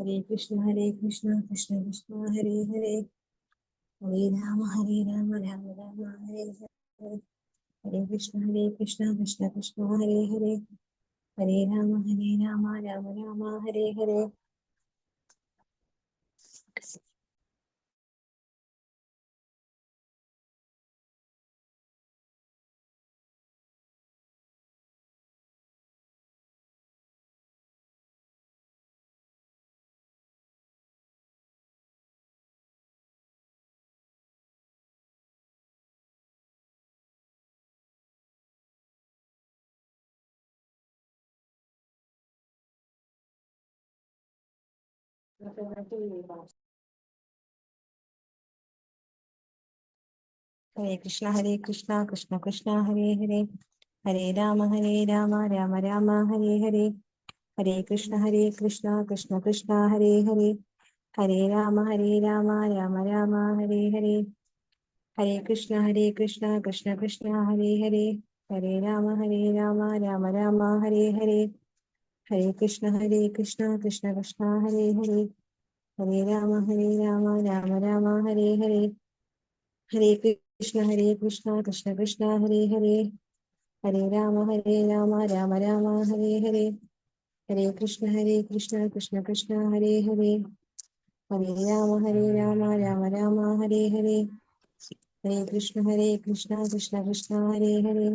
Hare Krishna, Krishna Krishna, Hare Hare, Hare Rama, Rama Rama, Hare Hare, Hare Krishna, Krishna Krishna, Hare Hare, Hare Rama, Rama Rama, Hare Hare. Hare Krishna, Krishna Krishna, Hare Hare, Hare Rama, Rama Rama, Hare Hare, Hare Krishna, Krishna Krishna, Hare Hare, Hare Rama, Rama Rama, Hare Hare, Hare Krishna, Krishna Krishna, Hare Hare, Hare Rama, Rama Rama, Hare Hare, Hare Krishna, Krishna Krishna, Hare Hare, Hare Rama, Rama Rama, Hare Hare, Hare Krishna, Krishna Krishna, Hare Hare, Hare Rama, Rama Rama, Hare Hare, Hare Krishna, Krishna Krishna, Hare Hare, Hare Rama, Rama Rama, Hare Hare, Hare Krishna, Krishna Krishna, Hare Hare,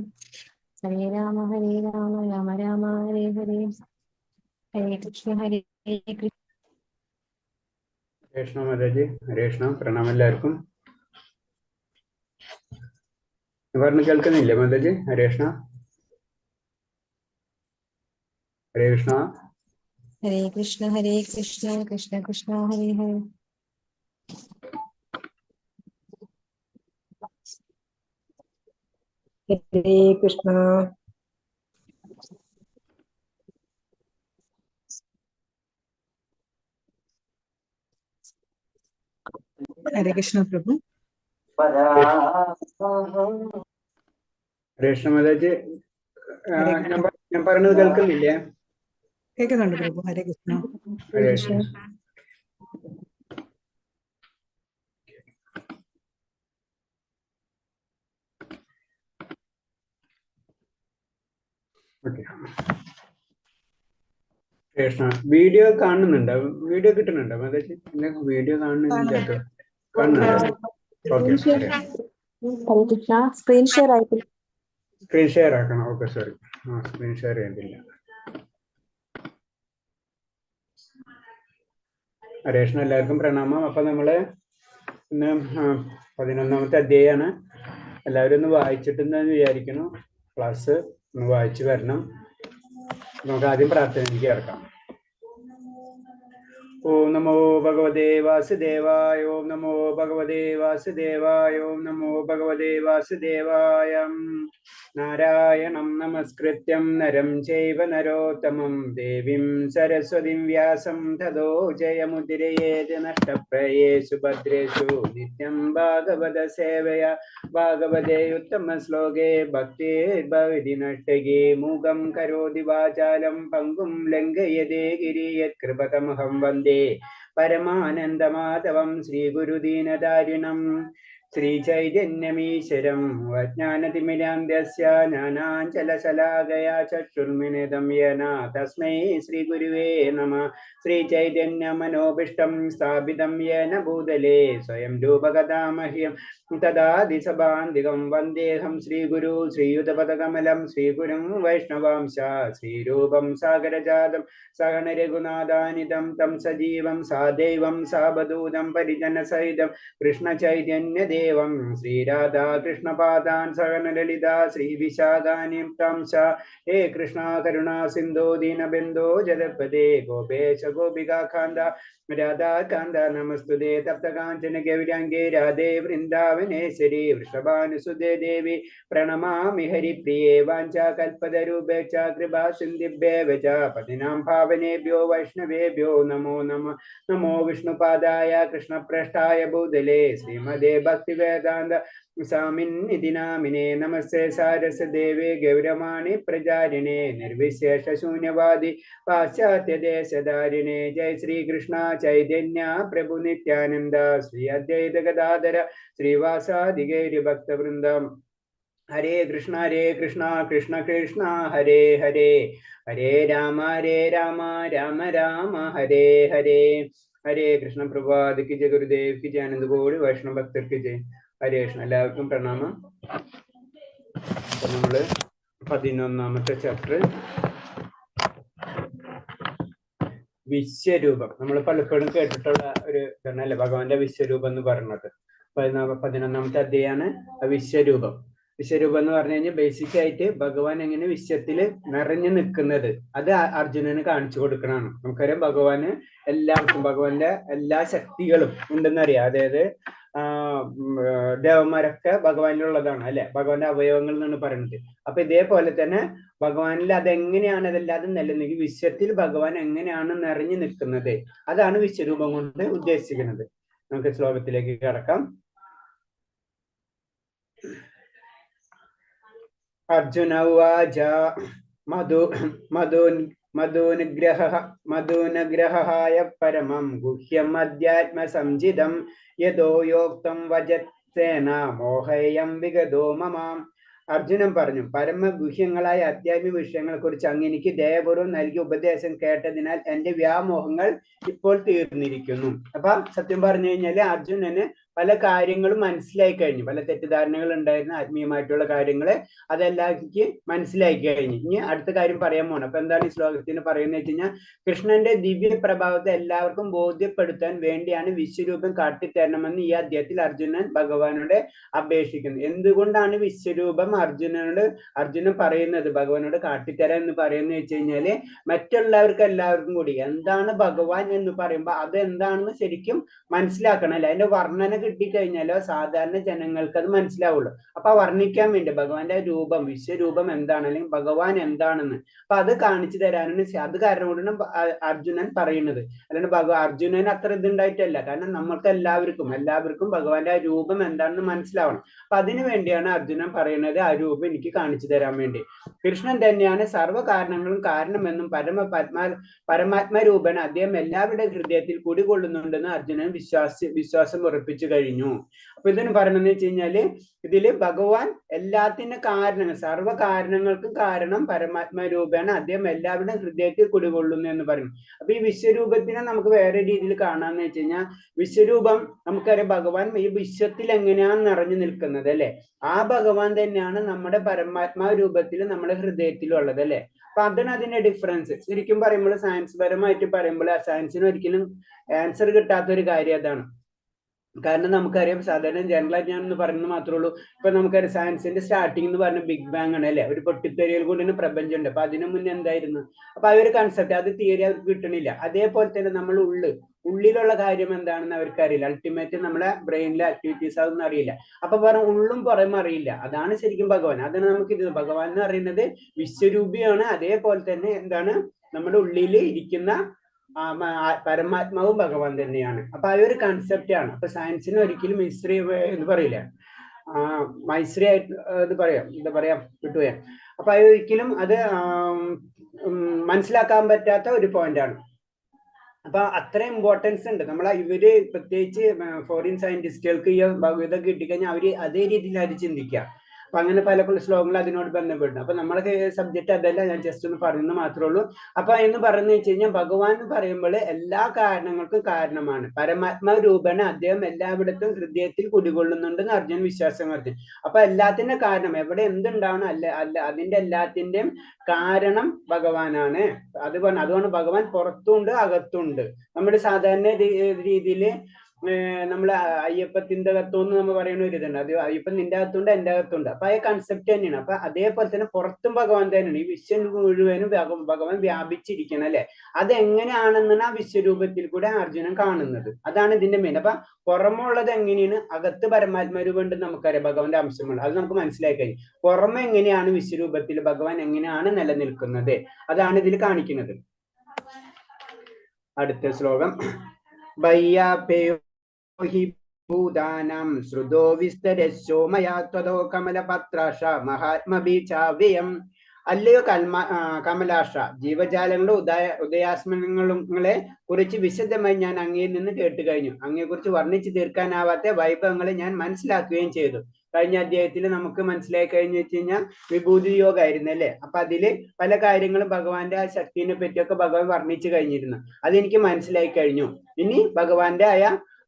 Hare Rama, Rama Rama, Hare Hare, Hare Krishna, Krishna. Krishna Mataji, Krishna, Pranam എല്ലാവർക്കും. ഇവർക്ക് കേൾക്കുന്നില്ലേ മാതാജി? ഹരേഷ്ണ, ഹരേ Krishna. Hare Krishna, Krishna Krishna, Hare Hare. Hare Krishna. Hare Krishna Prabhu. ഹരേഷ്ണ Mataji, ഞാൻ പറഞ്ഞത് കേൾക്കുന്നില്ലേ? കേൾക്കുന്നുണ്ട് പ്രഭു. ഹരേ കൃഷ്ണ. ഹരേ Krishna. Krishna, video കാണുന്നുണ്ടോ? Video കിട്ടുന്നുണ്ടോ Mataji? Video കാണുന്നില്ല. സ്ക്രീൻ ഷെയർ ആയിട്ട് സ്ക്രീൻ ഷെയർ ആക്കണം. ഓക്കെ, സോറി, സ്ക്രീൻ ഷെയർ ചെയ്തില്ല. ഹരേഷ്ണ, എല്ലാവർക്കും പ്രണാമം. അപ്പൊ നമ്മള് ഇന്ന് 11ാമത്തെ അധ്യായമാണ്. എല്ലാവരും ഒന്ന് വായിച്ചിട്ടുണ്ടെന്ന് വിചാരിക്കുന്നു. ക്ലാസ് ഒന്ന് വായിച്ചു വരണം. നമുക്ക് ആദ്യം പ്രാർത്ഥനയിലേക്ക് കിടക്കാം. ഓം നമോ ഭഗവതേ വാസുദേവായ. ഓം നമോ ഭഗവതേ വാസുദേവായ. ഓം നമോ ഭഗവതേ വാസുദേവായ. നാരായണം നമസ്കൃത്യം നരം ചൈവ നരോത്തമം ദേവീം സരസ്വതിം വ്യാസം തതോ ജയമുദിരയേത് നഷ്ടപ്രയേഷു ഭദ്രേഷു നിത്യം ഭാഗവത സേവയാ ഭാഗവതേ ഉത്തമ ശ്ലോകേ ഭക്തിർഭവതി നഷ്ടകേ മൂകം കരോതി വാചാലം പങ്കും ലംഘയതേ ഗിരിയത്കൃപതമഹം വന്ദേ പരമാനന്ദമാധവം ശ്രീഗുരുദീനതാരിണം ശ്രീചൈതന്യമീശ്വരം അജ്ഞാനതിമിരാന്ധ്യസ്യ ജ്ഞാനാഞ്ജലശലാകയാ ചക്ഷുർമിലിതം യേന തസ്മൈ ശ്രീഗുരുവേ നമഃ. ശ്രീചൈതന്യമനോഭീഷ്ടം സ്ഥാപിതം യേന ഭൂതലേ സ്വയം രൂപഗതാമഹ്യം തദാദിസഭാന്തികം വന്ദേഹം ശ്രീഗുരു ശ്രീയുതപദകമലം ശ്രീഗുരും വൈഷ്ണവാംശ ശ്രീരൂപം സാഗരജാതം സഹന രഘുനാഥാനിതം തം സജീവം സാദൈവം സാവധൂതം പരിജനസഹിതം കൃഷ്ണ ചൈതന്യദേവം ശ്രീരാധാകൃഷ്ണപാദാൻ സഹന ലളിതാ ശ്രീവിശാഖാനിം തംശ. ഹേ കൃഷ്ണ കരുണാ സിന്ധോ ദീനബന്ധോ ജഗത്പദേ ഗോപേശ ഗോപികാന്ത രാധാകാന്ത നമസ്തുതേ. തപ്തകാഞ്ചന ഗൗരാംഗേ രാധേ വൃന്ദാവനേശ്വരി വൃഷഭാനുസുതേ ദേവി പ്രണമാമി ഹരിപ്രിയേ. വാഞ്ചാകൽപതരൂപേക്ഷ കൃപാ സിന്ധിഭ്യേവ ച പതിനാം ഭാവനേഭ്യോ വൈഷ്ണവേഭ്യോ നമോ നമഃ. നമോ വിഷ്ണുപാദായ കൃഷ്ണപ്രഷ്ഠായ ഭൂതലേ ശ്രീമദേ ഭക്തി ഭക്തി വേദാന്ത സ്വാമിന്നിധി നാമിനെ നമസ്തേ സാരസദേവേ ഗൗരവാണി പ്രചാരിണേ നിർവിശേഷ ശൂന്യവാദി പാശ്ചാത്യ ദേശധാരിണേ ജയ ശ്രീകൃഷ്ണ ചൈതന്യ പ്രഭു നിത്യാനന്ദ ശ്രീ അദ്വൈത ഗദാധര ശ്രീവാസാദി ഗൗരി ഭക്തവൃന്ദം. ഹരേ കൃഷ്ണ കൃഷ്ണ കൃഷ്ണ ഹരേ ഹരേ, ഹരേ രാമ രാമ രാമ ഹരേ ഹരേ. ഹരേ കൃഷ്ണ പ്രഭാത് കി ജയ, ഗുരുദേവ് കി ജയ, ആനന്ദ കോടി വൈഷ്ണവ ഭക്തർ കി ജയ. ഹരേ കൃഷ്ണ. എല്ലാവർക്കും പ്രണാമം. അപ്പൊ നമ്മള് 11ാമത്തെ ചാപ്റ്റർ വിശ്വരൂപം. നമ്മൾ പലപ്പോഴും കേട്ടിട്ടുള്ള ഒരു ഇതാണ് അല്ലെ, ഭഗവാന്റെ വിശ്വരൂപം എന്ന് പറയുന്നത്. 11ാമത്തെ അധ്യായമാണ് വിശ്വരൂപം. വിശ്വരൂപം എന്ന് പറഞ്ഞു കഴിഞ്ഞാൽ ബേസിക് ആയിട്ട് ഭഗവാൻ എങ്ങനെ വിശ്വത്തില് നിറഞ്ഞു നിൽക്കുന്നത് അത് അർജുനന് കാണിച്ചു കൊടുക്കണതാണ്. നമുക്കറിയാം ഭഗവാന് എല്ലാവർക്കും ഭഗവാന്റെ എല്ലാ ശക്തികളും ഉണ്ടെന്നറിയാം. അതായത് ദേവന്മാരൊക്കെ ഭഗവാനിലുള്ളതാണ് അല്ലെ, ഭഗവാന്റെ അവയവങ്ങൾ എന്നാണ് പറയുന്നത്. അപ്പൊ ഇതേപോലെ തന്നെ ഭഗവാനിൽ അതെങ്ങനെയാണ് അതല്ലാതെ നിലനിൽക്കുക, വിശ്വത്തിൽ ഭഗവാൻ എങ്ങനെയാണ് നിറഞ്ഞു നിൽക്കുന്നത്, അതാണ് വിശ്വരൂപം കൊണ്ട് ഉദ്ദേശിക്കുന്നത്. നമുക്ക് ശ്ലോകത്തിലേക്ക് കടക്കാം. അർജുന ഉവാച മധുനുഗ്രഹായ പരമം ഗുഹ്യം അധ്യാത്മസംജിതം യദോ യോക്തം വചത്സേന മോഹയം വിഗതോ മമാം. അർജുനൻ പറഞ്ഞു, പരമഗുഹ്യങ്ങളായ അധ്യാത്മിക വിഷയങ്ങളെ കുറിച്ച് അങ്ങ് എനിക്ക് ദയപൂർവ്വം നൽകിയ ഉപദേശം കേട്ടതിനാൽ എന്റെ വ്യാമോഹങ്ങൾ ഇപ്പോൾ തീർന്നിരിക്കുന്നു. അപ്പൊ സത്യം പറഞ്ഞു കഴിഞ്ഞാല് അർജുനന് പല കാര്യങ്ങളും മനസ്സിലായി കഴിഞ്ഞു. പല തെറ്റിദ്ധാരണകൾ ഉണ്ടായിരുന്ന ആത്മീയമായിട്ടുള്ള കാര്യങ്ങള് അതെല്ലാം എനിക്ക് മനസ്സിലായി കഴിഞ്ഞു. ഇനി അടുത്ത കാര്യം പറയാൻ പോണം. അപ്പൊ എന്താണ് ഈ ശ്ലോകത്തിന് പറയുന്നത് വെച്ച് കഴിഞ്ഞാൽ, കൃഷ്ണന്റെ ദിവ്യ പ്രഭാവത്തെ എല്ലാവർക്കും ബോധ്യപ്പെടുത്താൻ വേണ്ടിയാണ് വിശ്വരൂപം കാട്ടിത്തരണമെന്ന് ഈ അധ്യായത്തിൽ അർജുനൻ ഭഗവാനോട് അപേക്ഷിക്കുന്നു. എന്തുകൊണ്ടാണ് വിശ്വരൂപം അർജുനൻ പറയുന്നത് ഭഗവാനോട് കാട്ടിത്തരാൻ എന്ന് പറയുന്നത് വെച്ച് കഴിഞ്ഞാല്, മറ്റുള്ളവർക്ക് എല്ലാവർക്കും കൂടി എന്താണ് ഭഗവാൻ എന്ന് പറയുമ്പോൾ അത് എന്താണെന്ന് ശരിക്കും മനസ്സിലാക്കണം അല്ലെ. അതിന്റെ വർണ്ണന കിട്ടിക്കഴിഞ്ഞാലോ സാധാരണ ജനങ്ങൾക്ക് അത് മനസ്സിലാവുള്ളൂ. അപ്പൊ വർണ്ണിക്കാൻ വേണ്ടി ഭഗവാന്റെ രൂപം, വിശ്വരൂപം എന്താണ് അല്ലെങ്കിൽ ഭഗവാൻ എന്താണെന്ന് അപ്പൊ അത് കാണിച്ചു തരാനാണ്. അത് കാരണം കൊണ്ടാണ് അർജുനൻ പറയുന്നത്. അല്ലാണ്ട് അർജുനൻ അത്ര ഇതുണ്ടായിട്ടല്ല. കാരണം നമ്മൾക്ക് എല്ലാവർക്കും ഭഗവാന്റെ ആ രൂപം എന്താണെന്ന് മനസ്സിലാവണം. അപ്പൊ അതിനു വേണ്ടിയാണ് അർജുനൻ പറയുന്നത് ആ രൂപം എനിക്ക് കാണിച്ചു തരാൻ വേണ്ടി. കൃഷ്ണൻ തന്നെയാണ് സർവ്വ കാരണങ്ങളും കാരണമെന്നും പരമാത്മരൂപൻ അദ്ദേഹം എല്ലാവരുടെ ഹൃദയത്തിൽ കുടികൊള്ളുന്നുണ്ടെന്ന് അർജുനൻ വിശ്വാസം ഉറപ്പിച്ചു കഴിഞ്ഞു. അപ്പൊ ഇതിന് പറയണെന്ന് വെച്ച് കഴിഞ്ഞാല്, ഇതില് ഭഗവാൻ എല്ലാത്തിന്റെ കാരണങ്ങൾ, സർവ്വ കാരണങ്ങൾക്കും കാരണം പരമാത്മരൂപേണ അദ്ദേഹം എല്ലാവരുടെയും ഹൃദയത്തിൽ കുടികൊള്ളുന്നു എന്ന് പറയുന്നു. അപ്പൊ ഈ വിശ്വരൂപത്തിനെ നമുക്ക് വേറെ രീതിയിൽ കാണാന്ന് വെച്ച് കഴിഞ്ഞാൽ, വിശ്വരൂപം നമുക്കറിയാം ഭഗവാൻ ഈ വിശ്വത്തിൽ എങ്ങനെയാണ് നിറഞ്ഞു നിൽക്കുന്നത് അല്ലെ, ആ ഭഗവാൻ തന്നെയാണ് നമ്മുടെ പരമാത്മാ രൂപത്തിൽ നമ്മുടെ ഹൃദയത്തിലുള്ളത് അല്ലെ. അപ്പൊ അതാണ് അതിന്റെ ഡിഫറൻസ്. ശരിക്കും പറയുമ്പോൾ സയൻസ് പരമായിട്ട് പറയുമ്പോൾ സയൻസിന് ഒരിക്കലും ആൻസർ കിട്ടാത്ത ഒരു കാര്യം അതാണ്. കാരണം നമുക്കറിയാം സാധാരണ ജനറൽ ഞാൻ എന്ന് പറയുന്നത് മാത്രമേ ഉള്ളൂ. ഇപ്പൊ നമുക്കറിയാം സയൻസിന്റെ സ്റ്റാർട്ടിംഗ് എന്ന് പറഞ്ഞ ബിഗ് ബാങ് ആണ് അല്ലെ, ഒരു പൊട്ടിത്തെറിയിൽ കൂടി പ്രപഞ്ചം ഉണ്ട്. അപ്പൊ അതിനു മുന്നേ എന്തായിരുന്നു, അപ്പൊ ആ ഒരു കൺസെപ്റ്റ്, അത് തിയറി അവർക്ക് കിട്ടണില്ല. അതേപോലെ തന്നെ നമ്മൾ ഉള്ളിലുള്ള കാര്യം എന്താണെന്ന് അവർക്ക് അറിയില്ല. അൾട്ടിമേറ്റ് നമ്മുടെ ബ്രെയിനിലെ ആക്ടിവിറ്റീസ് അതൊന്നും അറിയില്ല. അപ്പൊ ഉള്ളും പുറമെ അറിയില്ല. അതാണ് ശരിക്കും ഭഗവാൻ. അതാണ് നമുക്ക് ഇത് ഭഗവാൻ എന്ന് പറയുന്നത് വിശ്വരൂപിയാണ്. അതേപോലെ തന്നെ എന്താണ് നമ്മുടെ ഉള്ളിൽ ഇരിക്കുന്ന പരമാത്മാവും ഭഗവാൻ തന്നെയാണ്. അപ്പൊ ആ ഒരു കൺസെപ്റ്റ് ആണ്. അപ്പൊ സയൻസിന് ഒരിക്കലും മിസ്ത്രി എന്ന് പറയില്ല, മൈസ്ത്രി ആയിട്ട് ഇത് പറയാം, എന്താ പറയാ കിട്ടുക. അപ്പൊ ഒരിക്കലും അത് മനസ്സിലാക്കാൻ പറ്റാത്ത ഒരു പോയിന്റ് ആണ്. അപ്പൊ അത്ര ഇമ്പോർട്ടൻസ് ഉണ്ട്. ഇവര് പ്രത്യേകിച്ച് ഫോറിൻ സയന്റിസ്റ്റുകൾക്ക് ഈ ഇതൊക്കെ കിട്ടിക്കഴിഞ്ഞാൽ അവര് അതേ രീതിയിൽ അത് ചിന്തിക്കുക. അപ്പൊ അങ്ങനെ പല ശ്ലോകങ്ങൾ അതിനോട് ബന്ധപ്പെടുന്നു. അപ്പൊ നമ്മളെ സബ്ജക്ട് അതല്ല, ഞാൻ ജസ്റ്റ് ഒന്ന് പറയുന്നത് മാത്രമേ ഉള്ളൂ. അപ്പൊ എന്ന് പറഞ്ഞു വെച്ച് കഴിഞ്ഞാൽ, ഭഗവാൻ എന്ന് പറയുമ്പോൾ എല്ലാ കാരണങ്ങൾക്കും കാരണമാണ്. പരമാത്മാ രൂപേണ അദ്ദേഹം എല്ലായിടത്തും ഹൃദയത്തിൽ കുടികൊള്ളുന്നുണ്ടെന്ന് അർജുൻ വിശ്വാസം പറഞ്ഞു. അപ്പൊ എല്ലാത്തിന്റെ കാരണം എവിടെ എന്തുണ്ടാവണം അല്ല അതിന്റെ എല്ലാത്തിന്റെയും കാരണം ഭഗവാനാണ്. അതുകൊണ്ട് ഭഗവാൻ പുറത്തുണ്ട് അകത്തുണ്ട്. നമ്മുടെ സാധാരണ രീതിയിൽ നമ്മള് അയ്യപ്പത്തിന്റെ അകത്തു എന്ന് നമ്മൾ പറയുന്ന ഒരു ഇതുണ്ട്. അത് അയ്യപ്പൻ നിന്റെ അകത്തുണ്ട് എന്റെ അകത്തുണ്ട്. അപ്പൊ ആ കൺസെപ്റ്റ് തന്നെയാണ്. അപ്പൊ അതേപോലെ തന്നെ പുറത്തും ഭഗവാൻ തന്നെയാണ്. ഈ വിശ്വം മുഴുവനും ഭഗവാൻ വ്യാപിച്ചിരിക്കണം അല്ലെ. അതെങ്ങനെയാണെന്നാണ് ആ വിശ്വരൂപത്തിൽ കൂടെ അർജുനൻ കാണുന്നത്. അതാണ് ഇതിന്റെ മെയിൻ. അപ്പൊ പുറമുള്ളത് എങ്ങനെയാണ്, അകത്ത് പരമാത്മരൂപമുണ്ട് നമുക്കറിയാം, ഭഗവാന്റെ അംശങ്ങൾ, അത് നമുക്ക് മനസ്സിലായി കഴിഞ്ഞു. പുറമെ എങ്ങനെയാണ് വിശ്വരൂപത്തിൽ ഭഗവാൻ എങ്ങനെയാണ് നിലനിൽക്കുന്നത്, അതാണ് ഇതിൽ കാണിക്കുന്നത്. അടുത്ത ശ്ലോകം. ഭൂതാനം ശ്രുതോ വിസ്തരശോ മയാ ത്വദോ കമലപത്രാശ മഹാത്മബീജാവ്യയം. അല്ലയോ കമലാശ, ജീവജാലങ്ങളുടെ ഉദയാസ്മങ്ങളെ കുറിച്ച് വിശദമായി ഞാൻ അങ്ങയിൽ നിന്ന് കേട്ട് കഴിഞ്ഞു. അങ്ങയെ കുറിച്ച് വർണ്ണിച്ചു തീർക്കാനാവാത്ത വൈഭവങ്ങളെ ഞാൻ മനസ്സിലാക്കുകയും ചെയ്തു. കഴിഞ്ഞ അധ്യായത്തിൽ നമുക്ക് മനസ്സിലായി കഴിഞ്ഞു വെച്ച് കഴിഞ്ഞാൽ വിഭൂതി യോഗമായിരുന്നു അല്ലെ. അപ്പൊ അതില് പല കാര്യങ്ങളും ഭഗവാന്റെ ആ ശക്തിനെ പറ്റിയൊക്കെ ഭഗവാൻ വർണ്ണിച്ചു കഴിഞ്ഞിരുന്നു. അതെനിക്ക് മനസ്സിലായി കഴിഞ്ഞു. ഇനി ഭഗവാന്റെ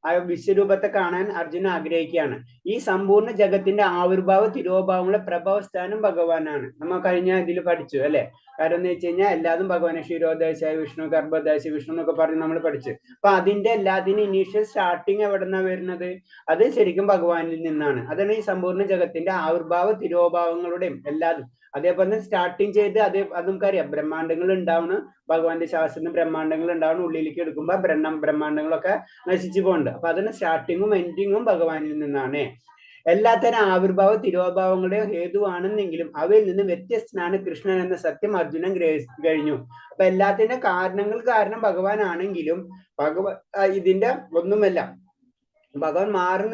ആ വിശ്വരൂപത്തെ കാണാൻ അർജുന ആഗ്രഹിക്കുകയാണ്. ഈ സമ്പൂർണ്ണ ജഗത്തിന്റെ ആവിർഭാവ തിരോഭാവങ്ങളുടെ പ്രഭവസ്ഥാനം ഭഗവാനാണ്. നമ്മൾ കഴിഞ്ഞ ഇതിൽ പഠിച്ചു അല്ലെ. കാരണം എന്ന് വെച്ച് കഴിഞ്ഞാൽ എല്ലാതും ഭഗവാനെ ക്ഷീരോദശായ വിഷ്ണു, ഗർഭദാശ വിഷ്ണു എന്നൊക്കെ പറഞ്ഞ് നമ്മൾ പഠിച്ചു. അപ്പൊ അതിന്റെ എല്ലാത്തിനും ഇനീഷ്യൽ സ്റ്റാർട്ടിങ് എവിടെന്നാ വരുന്നത്? അത് ശരിക്കും ഭഗവാനിൽ നിന്നാണ്. അതാണ് ഈ സമ്പൂർണ്ണ ജഗത്തിന്റെ ആവിർഭാവ തിരോഭാവങ്ങളുടെയും എല്ലാതും. അതേപോലെ തന്നെ സ്റ്റാർട്ടിങ് ചെയ്ത് അത് നമുക്കറിയാം, ബ്രഹ്മാണ്ടങ്ങൾ ഉണ്ടാവണം. ഭഗവാന്റെ ശാസ്ത്രത്തിന് ബ്രഹ്മാണ്ടങ്ങൾ ഉണ്ടാവണം. ഉള്ളിലേക്ക് എടുക്കുമ്പോ ബ്രഹ്മാണ്ടങ്ങളൊക്കെ നശിച്ചു പോകുന്നുണ്ട്. അപ്പൊ അതിന് സ്റ്റാർട്ടിങ്ങും എൻഡിങ്ങും ഭഗവാനിൽ നിന്നാണ്. എല്ലാത്തരം ആവിർഭാവ തിരോഭാവങ്ങളുടെ ഹേതുവാണെന്നെങ്കിലും അവയിൽ നിന്ന് വ്യത്യസ്തനാണ് കൃഷ്ണൻ എന്ന സത്യം അർജുനൻ ഗ്രഹിച്ചു കഴിഞ്ഞു. അപ്പൊ എല്ലാത്തിന്റെ കാരണം ഭഗവാൻ ആണെങ്കിലും ഇതിന്റെ ഒന്നുമല്ല. ഭഗവാൻ മാറി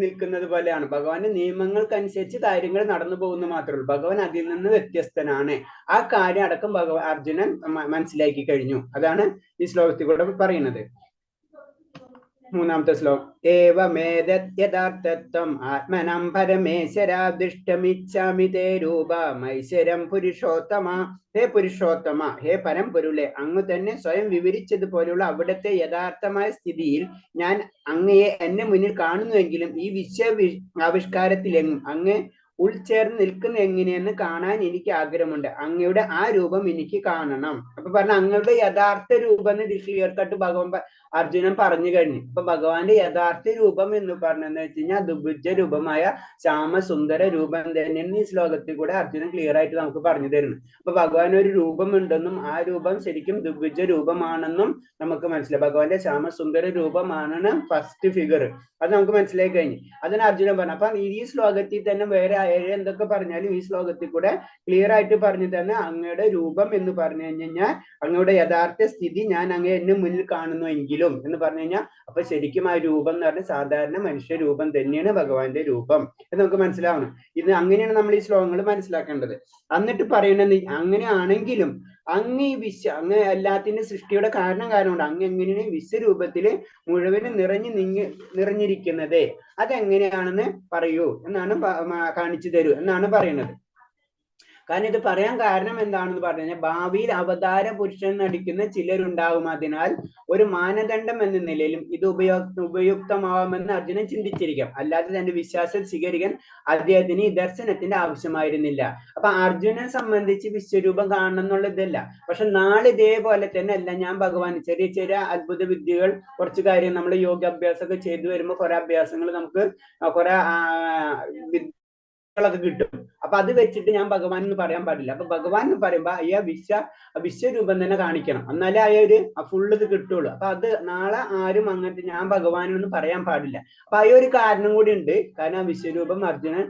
നിൽക്കുന്നത് പോലെയാണ്. ഭഗവാന്റെ നിയമങ്ങൾക്കനുസരിച്ച് കാര്യങ്ങൾ നടന്നു പോകുന്നു മാത്രമേ ഉള്ളൂ. ഭഗവാൻ അതിൽ നിന്ന് വ്യത്യസ്തനാണ്. ആ കാര്യം അടക്കം അർജുനൻ മനസ്സിലാക്കി കഴിഞ്ഞു. അതാണ് ഈ ശ്ലോകത്തിൽ കൂടെ പറയുന്നത്. മൂന്നാമത്തെ ശ്ലോകം. ഏവമേതദ്യഥാർത്ഥത്വം ആത്മനം പരമേശ്വരാദിഷ്ടമിച്ഛാമി തേ രൂപമൈശ്വരം പുരുഷോത്തമ. ഹേ പുരുഷോത്തമ, ഹേ പരമ്പൊരുളെ, അങ്ങ് തന്നെ സ്വയം വിവരിച്ചതുപോലെയുള്ള അവിടുത്തെ യഥാർത്ഥമായ സ്ഥിതിയിൽ ഞാൻ അങ്ങയെ എന്നെ മുന്നിൽ കാണുന്നുവെങ്കിലും ഈ ആവിഷ്കാരത്തിലെങ്ങും അങ്ങ് ഉൾച്ചേർന്ന് നിൽക്കുന്ന എങ്ങനെയെന്ന് കാണാൻ എനിക്ക് ആഗ്രഹമുണ്ട്. അങ്ങയുടെ ആ രൂപം എനിക്ക് കാണണം. അപ്പൊ പറഞ്ഞ അങ്ങയുടെ യഥാർത്ഥ രൂപം എന്ന് ക്ലിയർ കട്ട് അർജുനൻ പറഞ്ഞു കഴിഞ്ഞു. അപ്പൊ ഭഗവാന്റെ യഥാർത്ഥ രൂപം എന്ന് പറഞ്ഞെന്ന് വെച്ച് കഴിഞ്ഞാൽ ദുർബുജ രൂപമായ ശ്യാമസുന്ദര രൂപം തന്നെയാണ് ഈ ശ്ലോകത്തിൽ കൂടെ അർജുനൻ ക്ലിയർ ആയിട്ട് നമുക്ക് പറഞ്ഞു തരുന്നു. അപ്പൊ ഭഗവാൻ ഒരു രൂപം ഉണ്ടെന്നും ആ രൂപം ശരിക്കും ദുർബുജ രൂപമാണെന്നും നമുക്ക് മനസ്സിലായി. ഭഗവാന്റെ ശ്യാമസുന്ദര രൂപമാണ് ഫസ്റ്റ് ഫിഗർ. അത് നമുക്ക് മനസ്സിലായി കഴിഞ്ഞു. അതിന് അർജുനൻ പറഞ്ഞു. അപ്പൊ ഈ ശ്ലോകത്തിൽ തന്നെ വേറെ എന്തൊക്കെ പറഞ്ഞാലും ഈ ശ്ലോകത്തിൽ കൂടെ ക്ലിയർ ആയിട്ട് പറഞ്ഞു തന്നെ അങ്ങയുടെ രൂപം എന്ന് പറഞ്ഞു കഴിഞ്ഞാൽ അങ്ങയുടെ യഥാർത്ഥ സ്ഥിതി ഞാൻ അങ്ങ് എന്നെ മുന്നിൽ കാണുന്നു എങ്കിലും എന്ന് പറഞ്ഞു കഴിഞ്ഞാൽ അപ്പൊ ശരിക്കും ആ രൂപം എന്ന് പറഞ്ഞാൽ സാധാരണ മനുഷ്യ രൂപം തന്നെയാണ് ഭഗവാന്റെ രൂപം എന്ന് നമുക്ക് മനസ്സിലാവണം. ഇത് അങ്ങനെയാണ് നമ്മൾ ഈ ശ്ലോകങ്ങൾ മനസ്സിലാക്കേണ്ടത്. എന്നിട്ട് പറയുന്നത് അങ്ങനെയാണെങ്കിലും അങ്ങ് ഈ അങ്ങ് എല്ലാത്തിന്റെ സൃഷ്ടിയുടെ കാരണമുണ്ട്. അങ്ങ് എങ്ങനെയാണ് വിശ്വരൂപത്തില് മുഴുവനും നിറഞ്ഞിരിക്കുന്നത്? അതെങ്ങനെയാണെന്ന് പറയൂ എന്നാണ് കാണിച്ചു തരൂ എന്നാണ് പറയുന്നത്. കാരണം ഇത് പറയാൻ കാരണം എന്താണെന്ന് പറഞ്ഞു കഴിഞ്ഞാൽ ഭാവിയിൽ അവതാര പുരുഷൻ നടിക്കുന്ന ചിലരുണ്ടാവും. അതിനാൽ ഒരു മാനദണ്ഡം എന്ന നിലയിലും ഇത് ഉപയുക്തമാവാമെന്ന് അർജുനൻ ചിന്തിച്ചിരിക്കാം. അല്ലാതെ തന്റെ വിശ്വാസം സ്വീകരിക്കാൻ അദ്ദേഹത്തിന് ഈ ദർശനത്തിന്റെ ആവശ്യമായിരുന്നില്ല. അപ്പൊ അർജുനനെ സംബന്ധിച്ച് വിശ്വരൂപം കാണണം എന്നുള്ളതല്ല. പക്ഷെ നാളെ ഇതേപോലെ തന്നെ അല്ല, ഞാൻ ഭഗവാൻ ചെറിയ ചെറിയ അത്ഭുത വിദ്യകൾ കുറച്ച് കാര്യം നമ്മൾ യോഗാഭ്യാസമൊക്കെ ചെയ്തു വരുമ്പോൾ കുറെ അഭ്യാസങ്ങൾ നമുക്ക് കുറെ ൊക്കെ കിട്ടും. അപ്പൊ അത് വെച്ചിട്ട് ഞാൻ ഭഗവാൻ എന്ന് പറയാൻ പാടില്ല. അപ്പൊ ഭഗവാൻ എന്ന് പറയുമ്പോ അയ്യ വിശ്വരൂപം തന്നെ കാണിക്കണം, എന്നാലേ ഒരു ഫുള്ള് ഇത് കിട്ടുള്ളൂ. അപ്പൊ അത് നാളെ ആരും അങ്ങനത്തെ ഞാൻ ഭഗവാനെന്ന് പറയാൻ പാടില്ല. അപ്പൊ ഒരു കാരണം കൂടി ഉണ്ട്. കാരണം ആ വിശ്വരൂപം അർജുനൻ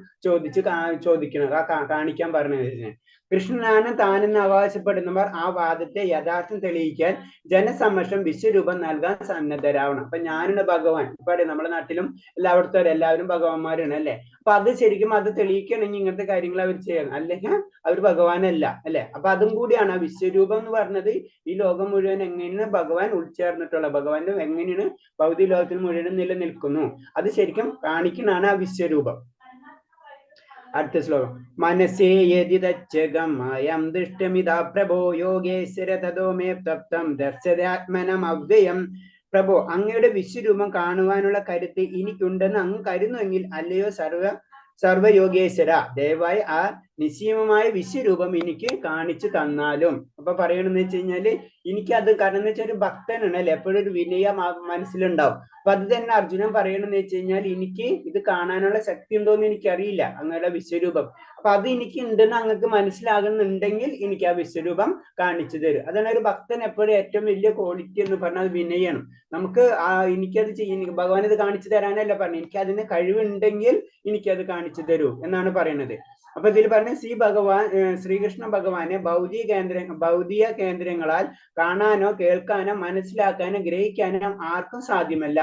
ചോദിക്കണം കാണിക്കാൻ പറഞ്ഞ കൃഷ്ണനാണ് താനെന്ന് അവകാശപ്പെടുന്നവർ ആ വാദത്തെ യഥാർത്ഥം തെളിയിക്കാൻ ജനസമക്ഷം വിശ്വരൂപം നൽകാൻ സന്നദ്ധരാവണം. അപ്പൊ ഞാനാണ് ഭഗവാൻ. ഇപ്പൊ നമ്മുടെ നാട്ടിലും എല്ലാവരും ഭഗവാന്മാരാണ് അല്ലെ. അപ്പൊ അത് ശരിക്കും അത് തെളിയിക്കണമെങ്കിൽ ഇങ്ങനത്തെ കാര്യങ്ങൾ അവർ ചെയ്യണം, അല്ലെങ്കിൽ അവർ ഭഗവാനല്ല അല്ലെ. അപ്പൊ അതും കൂടിയാണ് ആ വിശ്വരൂപം എന്ന് പറഞ്ഞത്. ഈ ലോകം മുഴുവൻ എങ്ങനെയാണ് ഭഗവാൻ ഉൾച്ചേർന്നിട്ടുള്ള ഭഗവാന്റെ എങ്ങനെയാണ് ഭൗതിക ലോകത്തിൽ മുഴുവൻ നിലനിൽക്കുന്നു അത് ശരിക്കും കാണിക്കുന്നതാണ് ആ വിശ്വരൂപം. അടുത്ത ശ്ലോകം. മനസ്സേ യദിതച്ഛഗമയം ദൃഷ്ടമിതാ പ്രഭോ യോഗേശ്വര തതോ മേ തപ്തം ദർശനാത്മനം അവ്യയം. പ്രഭോ, അങ്ങയുടെ വിശ്വരൂപം കാണുവാനുള്ള കരുത്ത് എനിക്കുണ്ടെന്ന് അങ്ങ് കരുതുമെങ്കിൽ അല്ലയോ സർവയോഗേശ്വര, ദയവായി ആ നിശ്ചയമായ വിശ്വരൂപം എനിക്ക് കാണിച്ചു തന്നാലും. അപ്പൊ പറയണെന്ന് വെച്ച് കഴിഞ്ഞാല് എനിക്കത് കാരണം എന്ന് വെച്ചാൽ ഒരു ഭക്തനാണ് അല്ലെ, എപ്പോഴും ഒരു വിനയ മനസ്സിലുണ്ടാവും. അപ്പൊ അത് തന്നെ അർജുനൻ പറയണെന്ന് വെച്ച് കഴിഞ്ഞാൽ എനിക്ക് ഇത് കാണാനുള്ള ശക്തി ഉണ്ടോന്ന് എനിക്കറിയില്ല അങ്ങയുടെ വിശ്വരൂപം. അപ്പൊ അത് എനിക്ക് ഉണ്ടെന്ന് അങ്ങക്ക് മനസ്സിലാകുന്നുണ്ടെങ്കിൽ എനിക്ക് ആ വിശ്വരൂപം കാണിച്ചു തരും. അതാണ് ഒരു ഭക്തൻ എപ്പോഴും ഏറ്റവും വലിയ ക്വാളിറ്റി എന്ന് പറഞ്ഞാൽ വിനയാണ്. നമുക്ക് എനിക്കത് ഭഗവാൻ ഇത് കാണിച്ചു തരാനല്ല പറഞ്ഞു, എനിക്ക് അതിന് കഴിവുണ്ടെങ്കിൽ എനിക്കത് കാണിച്ചു തരൂ എന്നാണ് പറയുന്നത്. അപ്പൊ ഇതിൽ പറഞ്ഞ ശ്രീകൃഷ്ണ ഭഗവാനെ ഭൗതിക കേന്ദ്രങ്ങളാൽ കാണാനോ കേൾക്കാനോ മനസ്സിലാക്കാനോ ഗ്രഹിക്കാനോ ആർക്കും സാധ്യമല്ല.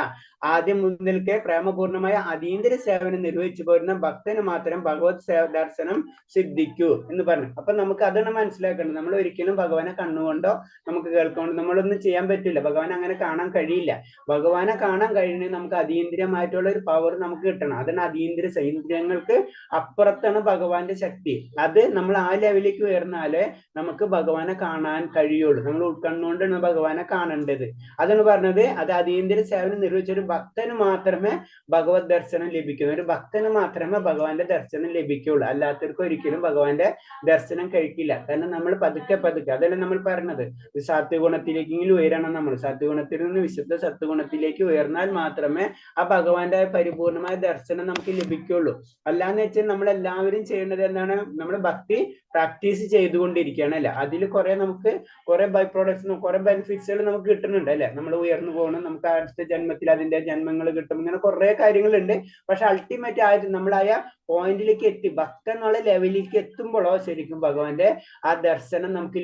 ആദ്യം മുതൽക്കേ പ്രേമപൂർണമായ അതീന്ദ്ര സേവനം നിർവഹിച്ചു പോരുന്ന ഭക്തന് മാത്രം ഭഗവത് ദർശനം സിദ്ധിക്കൂ എന്ന് പറഞ്ഞു. അപ്പൊ നമുക്ക് അതാണ് മനസ്സിലാക്കേണ്ടത്. നമ്മൾ ഒരിക്കലും ഭഗവാനെ കണ്ണുകൊണ്ടോ നമുക്ക് കേൾക്കൊണ്ടോ നമ്മളൊന്നും ചെയ്യാൻ പറ്റില്ല. ഭഗവാൻ അങ്ങനെ കാണാൻ കഴിയില്ല. ഭഗവാനെ കാണാൻ കഴിയണമെങ്കിൽ നമുക്ക് അതീന്ദ്രിയമായിട്ടുള്ള ഒരു പവർ നമുക്ക് കിട്ടണം. അതാണ് അതീന്ദ്രിയ ഇന്ദ്രിയങ്ങൾക്ക് അപ്പുറത്താണ് ഭഗവാന്റെ ശക്തി. അത് നമ്മൾ ആ ലെവലിലേക്ക് ഉയർന്നാലേ നമുക്ക് ഭഗവാനെ കാണാൻ കഴിയുള്ളൂ. നമ്മൾ ഉൾക്കണ്ണുകൊണ്ടാണ് ഭഗവാനെ കാണേണ്ടത്. അതാണ് പറഞ്ഞത്. അത് അതീന്ദ്രിയ സേവനം നിർവഹിച്ച ഒരു ഭക്തന് മാത്രമേ ഭഗവത് ദർശനം ലഭിക്കുന്നു. ഒരു ഭക്തന് മാത്രമേ ഭഗവാന്റെ ദർശനം ലഭിക്കുള്ളൂ. അല്ലാത്തവർക്ക് ഒരിക്കലും ഭഗവാന്റെ ദർശനം കഴിക്കില്ല. കാരണം നമ്മൾ പതുക്കെ അതല്ല നമ്മൾ പറഞ്ഞത്, സത്വഗുണത്തിലേക്കെങ്കിലും ഉയരണം. നമ്മൾ സത്വഗുണത്തിൽ നിന്ന് വിശുദ്ധ സത്വഗുണത്തിലേക്ക് ഉയർന്നാൽ മാത്രമേ ആ ഭഗവാന്റെ പരിപൂർണമായ ദർശനം നമുക്ക് ലഭിക്കുള്ളൂ. അല്ലാന്ന് വെച്ചാൽ നമ്മൾ എല്ലാവരും ചെയ്യേണ്ടത് എന്താണ്? നമ്മൾ ഭക്തി പ്രാക്ടീസ് ചെയ്തുകൊണ്ടിരിക്കുകയാണ് അല്ലെ. അതിൽ നമുക്ക് കുറെ ബൈ പ്രോഡക്ട്സ്, കുറെ ബെനിഫിറ്റ്സുകൾ നമുക്ക് കിട്ടുന്നുണ്ട് അല്ലെ. നമ്മൾ ഉയർന്നു പോകണം, നമുക്ക് അടുത്ത ജന്മത്തിൽ അതിന്റെ ജന്മങ്ങൾ കിട്ടും, ഇങ്ങനെ കുറെ കാര്യങ്ങളുണ്ട്. പക്ഷെ അൾട്ടിമേറ്റ് ആയിട്ട് നമ്മളായ പോയിന്റിലേക്ക് എത്തി, ഭക്തൻ എന്നുള്ള ലെവലിലേക്ക് എത്തുമ്പോഴോ ശരിക്കും ഭഗവാന്റെ ആ ദർശനം നമുക്ക്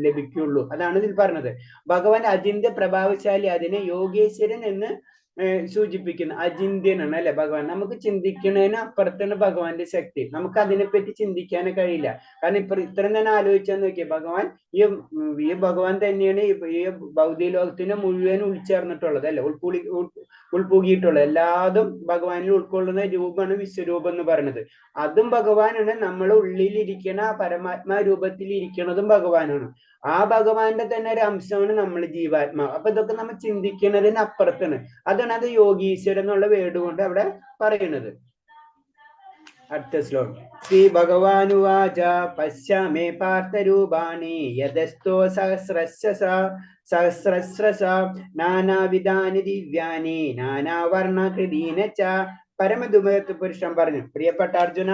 ലഭിക്കുള്ളൂ. അതാണ് ഇതിൽ പറഞ്ഞത്. ഭഗവാൻ അചിന്ത്യ പ്രഭാവശാലി, അതിനെ യോഗേശ്വരൻ എന്ന് സൂചിപ്പിക്കുന്ന അചിന്ത്യനാണ് അല്ലെ ഭഗവാൻ. നമുക്ക് ചിന്തിക്കുന്നതിന് അപ്പുറത്താണ് ഭഗവാന്റെ ശക്തി. നമുക്ക് അതിനെപ്പറ്റി ചിന്തിക്കാനേ കഴിയില്ല. കാരണം ഇത്രയും തന്നെ ആലോചിച്ചാൽ നോക്കിയേ, ഭഗവാൻ ഈ ഭഗവാൻ തന്നെയാണ് ഈ ഭൗതിക ലോകത്തിന് മുഴുവൻ ഉൾച്ചേർന്നിട്ടുള്ളത് അല്ലെ, ഉൾപൂകിയിട്ടുള്ളത്. എല്ലാതും ഭഗവാനിൽ ഉൾക്കൊള്ളുന്ന രൂപമാണ് വിശ്വരൂപം എന്ന് പറയുന്നത്. അതും ഭഗവാനാണ്. നമ്മളെ ഉള്ളിലിരിക്കുന്ന പരമാത്മാ രൂപത്തിൽ ഇരിക്കുന്നതും ഭഗവാനാണ്. ആ ഭഗവാന്റെ തന്നെ ഒരു അംശമാണ് നമ്മൾ ജീവാത്മാവ്. അപ്പൊ ഇതൊക്കെ നമ്മൾ ചിന്തിക്കുന്നതിന് അപ്പുറത്താണ്. അതാണ് അത് യോഗീശ്വരൻ എന്നുള്ള വേർഡ് കൊണ്ട് അവിടെ പറയുന്നത്. അടുത്ത ശ്ലോകം. ശ്രീ ഭഗവാനുവാച പശ്യാമേ പാർത്ഥരൂപാണി യഥസ്ഥോ സഹസ്രസ്ര നാനാവിധാനി ദിവ്യാനി നാനാവർണകൃതീന ച. പരമദുമയത്വ പുരുഷൻ പറഞ്ഞു, പ്രിയപ്പെട്ട അർജുന,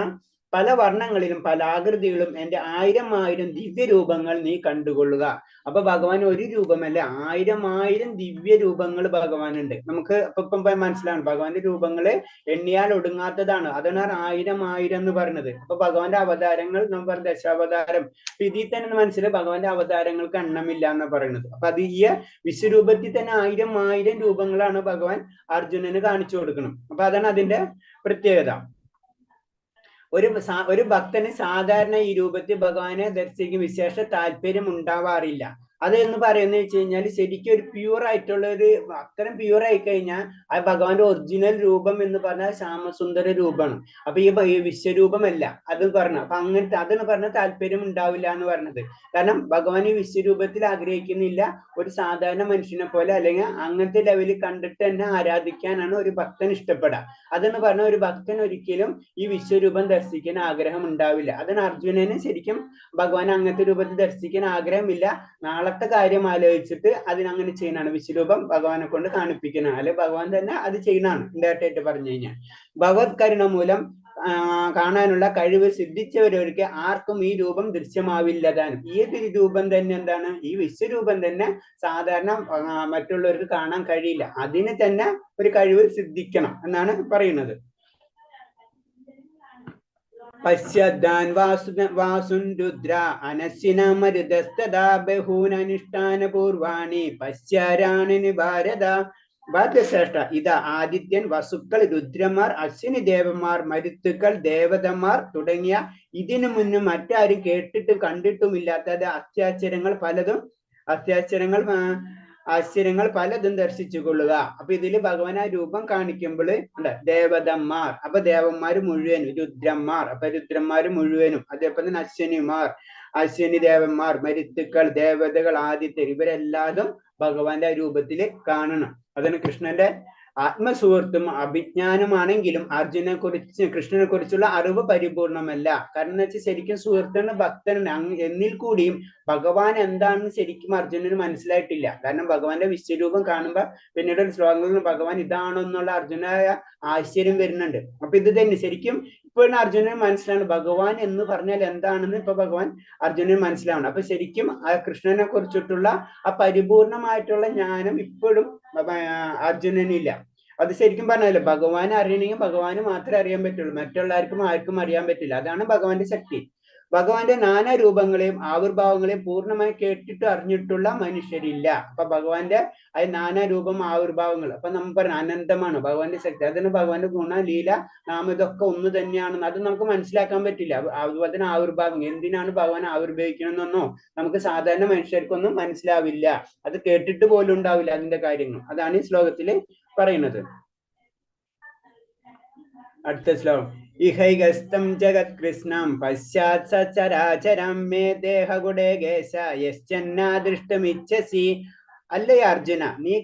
പല വർണ്ണങ്ങളിലും പല ആകൃതികളും എൻ്റെ 1000 ദിവ്യരൂപങ്ങൾ നീ കണ്ടുകൊള്ളുക. അപ്പൊ ഭഗവാൻ ഒരു രൂപമല്ല, 1000 ദിവ്യ രൂപങ്ങൾ ഭഗവാനുണ്ട്. നമുക്ക് ഇപ്പം മനസ്സിലാണ് ഭഗവാന്റെ രൂപങ്ങള് എണ്ണിയാൽ ഒടുങ്ങാത്തതാണ്. അതാണ് 1000 എന്ന് പറയുന്നത്. അപ്പൊ ഭഗവാന്റെ അവതാരങ്ങൾ നമ്മൾ ദശാവതാരം. ഇതിൽ തന്നെ മനസ്സിലായി ഭഗവാന്റെ അവതാരങ്ങൾക്ക് എണ്ണമില്ല എന്ന് പറയുന്നത്. അപ്പൊ അത് ഈ വിശ്വരൂപത്തിൽ തന്നെ 1000 രൂപങ്ങളാണ് ഭഗവാൻ അർജുനന് കാണിച്ചു കൊടുക്കണം. അപ്പൊ അതാണ് അതിന്റെ പ്രത്യേകത. ഒരു ഭക്തന് സാധാരണ ഈ രൂപത്തിൽ ഭഗവാനെ ദർശിക്കും വിശേഷ താല്പര്യം ഉണ്ടാവാറില്ല. അത് എന്ന് പറയുന്നത് വെച്ച് കഴിഞ്ഞാൽ ശരിക്കും ഒരു പ്യൂർ ആയിട്ടുള്ള അത്തരം പ്യൂർ ആയി കഴിഞ്ഞാൽ ആ ഭഗവാന്റെ ഒറിജിനൽ രൂപം എന്ന് പറഞ്ഞാൽ ശ്യാമസുന്ദര രൂപമാണ്. അപ്പൊ ഈ വിശ്വരൂപമല്ല അത് പറഞ്ഞു. അപ്പൊ അങ്ങനത്തെ അതെന്ന് പറഞ്ഞാൽ താല്പര്യം ഉണ്ടാവില്ല എന്ന് പറഞ്ഞത്. കാരണം ഭഗവാൻ ഈ വിശ്വരൂപത്തിൽ ആഗ്രഹിക്കുന്നില്ല. ഒരു സാധാരണ മനുഷ്യനെ പോലെ അല്ലെങ്കിൽ അങ്ങനത്തെ ലെവലിൽ കണ്ടിട്ട് തന്നെ ആരാധിക്കാനാണ് ഒരു ഭക്തൻ ഇഷ്ടപ്പെടുക. അതെന്ന് പറഞ്ഞാൽ ഒരു ഭക്തൻ ഒരിക്കലും ഈ വിശ്വരൂപം ദർശിക്കാൻ ആഗ്രഹം ഉണ്ടാവില്ല. അതാണ് അർജുനന് ശരിക്കും ഭഗവാൻ അങ്ങനത്തെ രൂപത്തിൽ ദർശിക്കാൻ ആഗ്രഹമില്ല. നാളത്തെ കാര്യം ആലോചിച്ചിട്ട് അതിനങ്ങനെ ചെയ്യുന്നതാണ്. വിശ്വരൂപം ഭഗവാനെ കൊണ്ട് കാണിപ്പിക്കുന്നതാണ്, അല്ലെ ഭഗവാൻ തന്നെ അത് ചെയ്യുന്നതാണ്. ഇൻഡയറക്റ്റ് ആയിട്ട് പറഞ്ഞു കഴിഞ്ഞാൽ ഭഗവത് കരുണ മൂലം കാണാനുള്ള കഴിവ് സിദ്ധിച്ചവരൊക്കെ ആർക്കും ഈ രൂപം ദൃശ്യമാവില്ലതാനും. ഈ ഒരു രൂപം തന്നെ എന്താണ്? ഈ വിശ്വരൂപം തന്നെ സാധാരണ മറ്റുള്ളവർക്ക് കാണാൻ കഴിയില്ല. അതിന് തന്നെ ഒരു കഴിവ് സിദ്ധിക്കണം എന്നാണ് പറയുന്നത്. പശ്യദ്ധാൻ വാസുൻ രുദ്ര അനശ്വിനമരുതസ്തദാ ബഹൂനനുഷ്ഠാന പൂർവാണി പശ്യാരാണിനി ഭാരത. ഭാരതശ്രേഷ്ഠ, ഇതാ ആദിത്യൻ, വസുക്കൾ, രുദ്രന്മാർ, അശ്വിനി ദേവന്മാർ, മരുത്തുക്കൾ, ദേവതന്മാർ തുടങ്ങിയ ഇതിനു മുന്നും മറ്റാരും കേട്ടിട്ടും കണ്ടിട്ടുമില്ലാത്ത ആശ്ചര്യങ്ങൾ പലതും ദർശിച്ചു കൊള്ളുക. അപ്പൊ ഇതില് ഭഗവാൻ ആ രൂപം കാണിക്കുമ്പോൾ ദേവതന്മാർ, അപ്പൊ ദേവന്മാര് മുഴുവനും, രുദ്രന്മാർ അപ്പൊ രുദ്രന്മാര് മുഴുവനും, അതേപോലെ തന്നെ അശ്വിനി ദേവന്മാർ, മരുത്തുക്കൾ, ദേവതകൾ, ആദിത്യർ, ഇവരെല്ലാതും ഭഗവാന്റെ രൂപത്തില് കാണണം. അതാണ് കൃഷ്ണന്റെ ആത്മസുഹൃത്തും അഭിജ്ഞാനമാണെങ്കിലും കൃഷ്ണനെ കുറിച്ചുള്ള അറിവ് പരിപൂർണമല്ല. കാരണം എന്ന് വെച്ചാൽ ശരിക്കും സുഹൃത്താണ്, ഭക്തനാണ്. എന്നിൽ കൂടിയും ഭഗവാൻ എന്താണെന്ന് ശരിക്കും അർജുനന് മനസ്സിലായിട്ടില്ല. കാരണം ഭഗവാന്റെ വിശ്വരൂപം കാണുമ്പോ പിന്നീട് ഒരു ശ്ലോകങ്ങളിൽ ഭഗവാൻ ഇതാണോ എന്നുള്ള അർജുനായ ആശ്ചര്യം വരുന്നുണ്ട്. അപ്പൊ ഇത് തന്നെ ശരിക്കും ഇപ്പോഴും അർജുനന് മനസ്സിലാണ് ഭഗവാൻ എന്ന് പറഞ്ഞാൽ എന്താണെന്ന് ഇപ്പൊ ഭഗവാൻ അർജുനന് മനസ്സിലാവണം. അപ്പൊ ശരിക്കും ആ കൃഷ്ണനെ കുറിച്ചിട്ടുള്ള ആ പരിപൂർണമായിട്ടുള്ള ജ്ഞാനം ഇപ്പോഴും അർജുനനില്ല. അത് ശരിക്കും പറഞ്ഞാലേ ഭഗവാനെ അറിയണമെങ്കിൽ ഭഗവാന് മാത്രമേ അറിയാൻ പറ്റുള്ളൂ, മറ്റുള്ളവർക്കും ആർക്കും അറിയാൻ പറ്റില്ല. അതാണ് ഭഗവാന്റെ ശക്തി. ഭഗവാന്റെ നാനാ രൂപങ്ങളെയും ആവിർഭാവങ്ങളെയും പൂർണ്ണമായി കേട്ടിട്ട് അറിഞ്ഞിട്ടുള്ള മനുഷ്യരില്ല. അപ്പൊ ഭഗവാന്റെ നാനാ രൂപം ആവിർഭാവങ്ങൾ അപ്പൊ നമുക്ക് പറയാം അനന്തമാണ് ഭഗവാന്റെ ശക്തി. അതിന് ഭഗവാന്റെ ഗുണ ലീല നാം ഇതൊക്കെ ഒന്ന് തന്നെയാണെന്ന് അത് നമുക്ക് മനസ്സിലാക്കാൻ പറ്റില്ല. അതുപോലെ തന്നെ ആവിർഭാവം എന്തിനാണ് ഭഗവാൻ ആവിർഭവിക്കണമെന്നൊന്നോ നമുക്ക് സാധാരണ മനുഷ്യർക്കൊന്നും മനസ്സിലാവില്ല. അത് കേട്ടിട്ട് പോലും ഉണ്ടാവില്ല അതിന്റെ കാര്യങ്ങൾ. അതാണ് ഈ ശ്ലോകത്തിൽ പറയുന്നത്. അടുത്ത ശ്ലോകം. ഇഹൈകസ്തം ജഗത് കൃഷ്ണം പശ്ചാത് സചരാചരം മേ ദേഹഗുഡേ ഗേശ യശ്ചന്നാദൃഷ്ടമിച്ഛസി. അല്ലേ അർജുന, നീ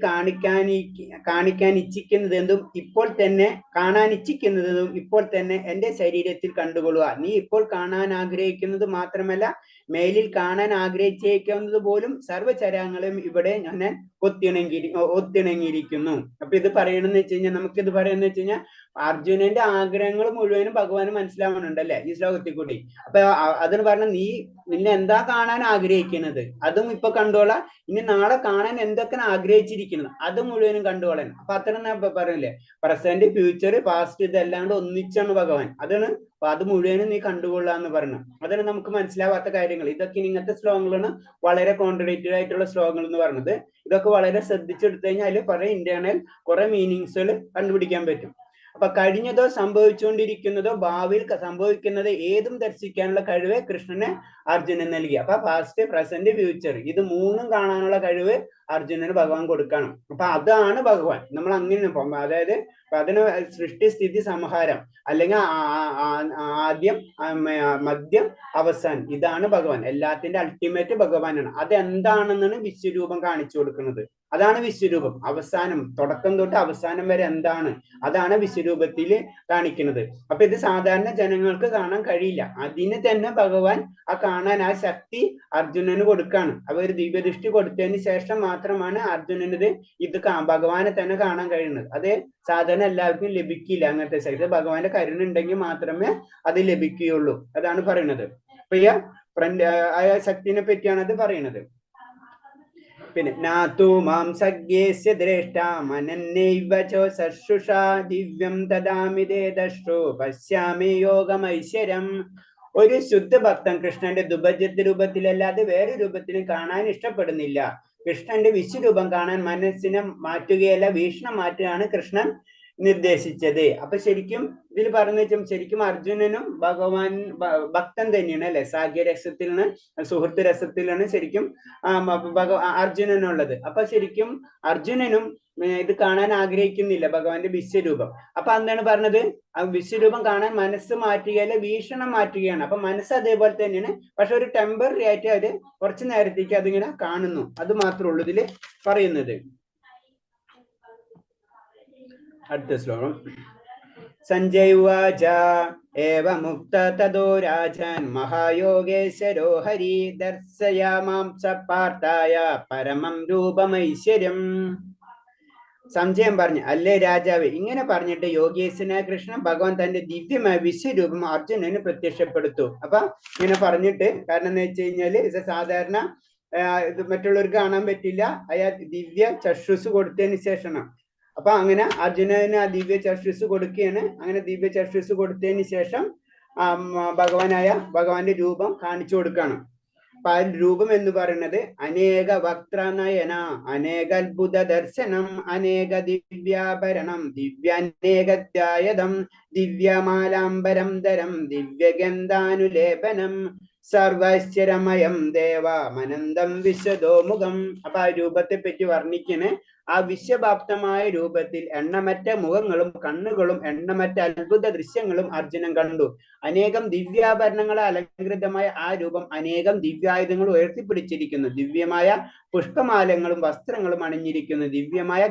കാണിക്കാൻ ഇച്ഛിക്കുന്നതെന്തും ഇപ്പോൾ തന്നെ, കാണാൻ ഇച്ഛിക്കുന്നതും ഇപ്പോൾ തന്നെ എന്റെ ശരീരത്തിൽ കണ്ടുകൊള്ളുക. നീ ഇപ്പോൾ കാണാൻ ആഗ്രഹിക്കുന്നത് മാത്രമല്ല മേലിൽ കാണാൻ ആഗ്രഹിച്ചേക്കുന്നത് പോലും സർവ്വചരാങ്ങളും ഇവിടെ ഞാൻ ഒത്തിണങ്ങിയിരിക്കുന്നു. അപ്പൊ ഇത് പറയണമെന്ന് വെച്ച് കഴിഞ്ഞാൽ നമുക്കിത് പറയുന്നത് വെച്ച് കഴിഞ്ഞാൽ അർജുനന്റെ ആഗ്രഹങ്ങൾ മുഴുവനും ഭഗവാന് മനസ്സിലാവുന്നുണ്ടല്ലേ ഈ ശ്ലോകത്തിൽ കൂടി. അപ്പൊ അതിന് പറഞ്ഞ നിന്നെ എന്താ കാണാൻ ആഗ്രഹിക്കുന്നത് അതും ഇപ്പൊ കണ്ടോളാം, ഇനി നാളെ കാണാൻ എന്തൊക്കെ ആഗ്രഹിച്ചിരിക്കുന്നത് അത് മുഴുവനും കണ്ടുകൊള്ളാൻ. അപ്പൊ അത്ര പറയില്ലേ, പ്രസന്റ് ഫ്യൂച്ചർ പാസ്റ്റ് ഇതല്ലാണ്ട് ഒന്നിച്ചാണ് ഭഗവാൻ. അതാണ് അത് മുഴുവനും നീ കണ്ടുകൊള്ളാന്ന് പറഞ്ഞു. അതാണ് നമുക്ക് മനസ്സിലാവാത്ത കാര്യങ്ങൾ. ഇതൊക്കെ ഇങ്ങനത്തെ ശ്ലോകങ്ങളാണ് വളരെ കോൺട്രഡിക്റ്റഡ് ആയിട്ടുള്ള ശ്ലോകങ്ങൾ എന്ന് പറയുന്നത്. ഇതൊക്കെ വളരെ ശ്രദ്ധിച്ചെടുത്തു കഴിഞ്ഞാൽ അതിൽ കുറെ ഇന്റേണൽ കുറെ മീനിങ്സുകൾ കണ്ടുപിടിക്കാൻ പറ്റും. അപ്പൊ കഴിഞ്ഞതോ സംഭവിച്ചുകൊണ്ടിരിക്കുന്നതോ ഭാവിയിൽ സംഭവിക്കുന്നത് ഏതും ദർശിക്കാനുള്ള കഴിവ് കൃഷ്ണന് അർജുനൻ നൽകി. അപ്പൊ പാസ്റ്റ് പ്രസന്റ് ഫ്യൂച്ചർ ഇത് മൂന്നും കാണാനുള്ള കഴിവ് അർജുനന് ഭഗവാൻ കൊടുക്കണം. അപ്പൊ അതാണ് ഭഗവാൻ. നമ്മൾ അങ്ങനെ അതായത് അതിന് സൃഷ്ടി സ്ഥിതി സംഹാരം അല്ലെങ്കിൽ ആദ്യം മദ്യം അവസാനം ഇതാണ് ഭഗവാൻ. എല്ലാത്തിന്റെ അൾട്ടിമേറ്റ് ഭഗവാനാണ്. അതെന്താണെന്നാണ് വിശ്വരൂപം കാണിച്ചു കൊടുക്കുന്നത്. അതാണ് വിശ്വരൂപം. അവസാനം തുടക്കം തൊട്ട് അവസാനം വരെ എന്താണ് അതാണ് വിശ്വരൂപത്തിൽ കാണിക്കുന്നത്. അപ്പൊ ഇത് സാധാരണ ജനങ്ങൾക്ക് കാണാൻ കഴിയില്ല. അതിന് തന്നെ ഭഗവാൻ കാണാൻ ആ ശക്തി അർജുനന് കൊടുക്കാണ്. അപ്പൊ ഒരു ദിവ്യദൃഷ്ടി കൊടുത്തതിന് ശേഷം മാത്രമാണ് അർജുനന് ഇത് ഭഗവാനെ തന്നെ കാണാൻ കഴിയുന്നത്. അത് സാധാരണ എല്ലാവർക്കും ലഭിക്കില്ല അങ്ങനത്തെ ശക്തി. ഭഗവാന്റെ കരുണ ഉണ്ടെങ്കിൽ മാത്രമേ അത് ലഭിക്കുകയുള്ളൂ. അതാണ് പറയുന്നത്. അപ്പൊ ആ ശക്തിനെ പറ്റിയാണ് അത് പറയുന്നത്. പിന്നെ നാതു മാം സഖ്യേസ്യ ദ്രേഷ്ഠ മനന്നൈവ ചോ സശുഷാ ദിവ്യം തദാമിതേ ദശ്രു പശ്യാമി യോഗമൈശ്വര്യം. ഒരു ശുദ്ധ ഭക്തൻ കൃഷ്ണന്റെ ദുഭജത്ത് രൂപത്തിലല്ലാതെ വേറെ രൂപത്തിലും കാണാൻ ഇഷ്ടപ്പെടുന്നില്ല. കൃഷ്ണന്റെ വിശ്വരൂപം കാണാൻ മനസ്സിനെ മാറ്റുകയല്ല വീക്ഷണം മാറ്റുകയാണ് കൃഷ്ണൻ നിർദ്ദേശിച്ചത്. അപ്പൊ ശരിക്കും ഇതിൽ പറഞ്ഞു വെച്ചാൽ ശരിക്കും അർജുനനും ഭഗവാൻ ഭക്തൻ തന്നെയാണ് അല്ലെ. സാഖ്യരസത്തിലാണ് സുഹൃത്ത് രസത്തിലാണ് ശരിക്കും അർജുനനുള്ളത്. അപ്പൊ ശരിക്കും അർജുനനും ഇത് കാണാൻ ആഗ്രഹിക്കുന്നില്ല ഭഗവാന്റെ വിശ്വരൂപം. അപ്പൊ എന്താണ് പറഞ്ഞത്, ആ വിശ്വരൂപം കാണാൻ മനസ്സ് മാറ്റുകയല്ല വീക്ഷണം മാറ്റുകയാണ്. അപ്പൊ മനസ്സ് അതേപോലെ തന്നെയാണ്, പക്ഷെ ഒരു ടെമ്പററി ആയിട്ട് അത് കുറച്ചു നേരത്തേക്ക് അതിങ്ങനെ കാണുന്നു. അത് മാത്രമേ ഉള്ളൂ ഇതില് പറയുന്നത്. അടുത്ത ശ്ലോകം. സഞ്ജയ് ഉവാച ഏവമുക്ത തതോ രാജൻ മഹായോഗേശ്വരോ ഹരി ദർശയാമാം പാർത്ഥായ പരമം രൂപമൈശ്വര്യം. സംജയം പറഞ്ഞു, അല്ലേ രാജാവേ, ഇങ്ങനെ പറഞ്ഞിട്ട് യോഗേശ്വരനായ കൃഷ്ണൻ ഭഗവാൻ തന്റെ ദിവ്യമായ വിശ്വരൂപം അർജുനന് പ്രത്യക്ഷപ്പെടുത്തു. അപ്പൊ ഇങ്ങനെ പറഞ്ഞിട്ട് കാരണം എന്ന് വെച്ച് കഴിഞ്ഞാല് ഇത് സാധാരണ ഇത് മറ്റുള്ളവർക്ക് കാണാൻ പറ്റില്ല. അയാൾ ദിവ്യ ചക്ഷുസ് കൊടുത്തതിന് ശേഷമാണ്. അപ്പൊ അങ്ങനെ അർജുനന് ആ ദിവ്യ ചക്ഷുസ് കൊടുക്കുകയാണ്. അങ്ങനെ ദിവ്യ ചക്ഷുസ് കൊടുത്തതിന് ശേഷം ഭഗവാന്റെ രൂപം കാണിച്ചു കൊടുക്കുകയാണ്. അപ്പൊ ആ രൂപം എന്ന് പറയുന്നത് അനേക വക്രനയന അനേക അത്ഭുത ദർശനം അനേക ദിവ്യാഭരണം ദിവ്യാനേകധ്യായതം ദിവ്യമാലാംബരം ധരം ദിവ്യഗന്ധാനുലേപനം സർവൈശ്വരമയം ദേവമനന്തം വിശ്വതോമുഖം. അപ്പൊ ആ രൂപത്തെ പറ്റി വർണ്ണിക്കണേ. ആ വിശ്വഭാപ്തമായ രൂപത്തിൽ എണ്ണമറ്റ മുഖങ്ങളും കണ്ണുകളും എണ്ണമറ്റ അത്ഭുത ദൃശ്യങ്ങളും അർജുനൻ കണ്ടു. അനേകം ദിവ്യാഭരണങ്ങളെ അലങ്കൃതമായ ആ രൂപം അനേകം ദിവ്യായുധങ്ങൾ ഉയർത്തിപ്പിടിച്ചിരിക്കുന്നു. ദിവ്യമായ പുഷ്പമാലങ്ങളും വസ്ത്രങ്ങളും അണിഞ്ഞിരിക്കുന്നു. ദിവ്യമായ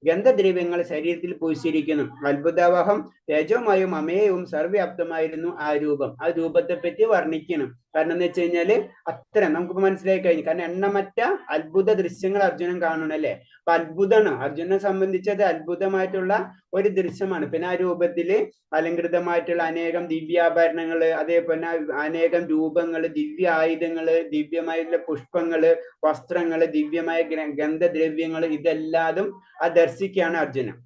ഗന്ധദ്രവ്യങ്ങൾ ശരീരത്തിൽ പൂശിയിരിക്കുന്നു. അത്ഭുതവഹം തേജോമയവും അമേയവും സർവ്വ്യാപ്തമായിരുന്നു ആ രൂപം. ആ രൂപത്തെ പറ്റി വർണ്ണിക്കണം. കാരണം എന്ന് വെച്ച് കഴിഞ്ഞാല് അത്ര നമുക്ക് മനസ്സിലായി കഴിഞ്ഞു. കാരണം എണ്ണമറ്റ അത്ഭുത ദൃശ്യങ്ങൾ അർജുനൻ കാണണല്ലേ. അപ്പൊ അത്ഭുതമാണ് അർജുനെ സംബന്ധിച്ചത് അത്ഭുതമായിട്ടുള്ള ഒരു ദൃശ്യമാണ്. പിന്നെ ആ രൂപത്തില് അലങ്കൃതമായിട്ടുള്ള അനേകം ദിവ്യാഭരണങ്ങള്, അതേപോലെ അനേകം രൂപങ്ങള്, ദിവ്യ ആയുധങ്ങള്, ദിവ്യമായിട്ടുള്ള പുഷ്പങ്ങള്, വസ്ത്രങ്ങള്, ദിവ്യമായ ഗന്ധദ്രവ്യങ്ങള്, ഇതെല്ലാതും ആ ദർശിക്കുകയാണ് അർജുനൻ.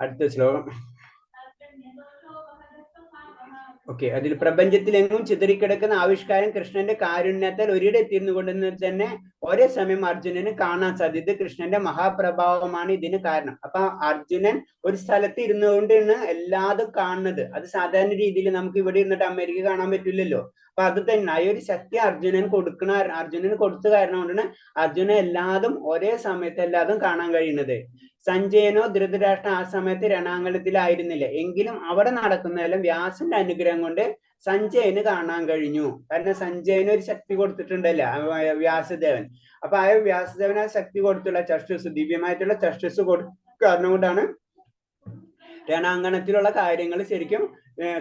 അടുത്ത ശ്ലോകം. ഓക്കെ, അതിൽ പ്രപഞ്ചത്തിലെങ്ങും ചിതറിക്കിടക്കുന്ന ആവിഷ്കാരം കൃഷ്ണന്റെ കാരുണ്യത്താൽ ഒരിടത്തിരുന്നു കൊണ്ടെന്ന് തന്നെ ഒരേ സമയം അർജുനന് കാണാൻ സാധിച്ചത് കൃഷ്ണന്റെ മഹാപ്രഭാവമാണ് ഇതിന് കാരണം. അപ്പൊ അർജുനൻ ഒരു സ്ഥലത്ത് ഇരുന്നുകൊണ്ടാണ് എല്ലാതും കാണുന്നത്. അത് സാധാരണ രീതിയിൽ നമുക്ക് ഇവിടെ ഇരുന്നിട്ട് അമേരിക്ക കാണാൻ പറ്റില്ലല്ലോ. അപ്പൊ അത് തന്നെ ആ ഒരു ശക്തി അർജുനന് കൊടുത്ത കാരണം കൊണ്ടാണ് അർജുനൻ എല്ലാതും ഒരേ സമയത്ത് എല്ലാതും കാണാൻ കഴിയുന്നത്. സഞ്ജയനോ ധൃതരാഷ്ട്രം ആ സമയത്ത് രണാങ്കണത്തിലായിരുന്നില്ല. എങ്കിലും അവിടെ നടക്കുന്നതെല്ലാം വ്യാസന്റെ അനുഗ്രഹം കൊണ്ട് സഞ്ജയന് കാണാൻ കഴിഞ്ഞു. കാരണം സഞ്ജയന് ഒരു ശക്തി കൊടുത്തിട്ടുണ്ടല്ലോ വ്യാസദേവൻ. അപ്പൊ ആ വ്യാസദേവൻ ആ ശക്തി കൊടുത്തുള്ള ചക്ഷുസ്, ദിവ്യമായിട്ടുള്ള ചക്ഷുസ് കാരണം കൊണ്ടാണ് രണാങ്കണത്തിലുള്ള കാര്യങ്ങൾ ശരിക്കും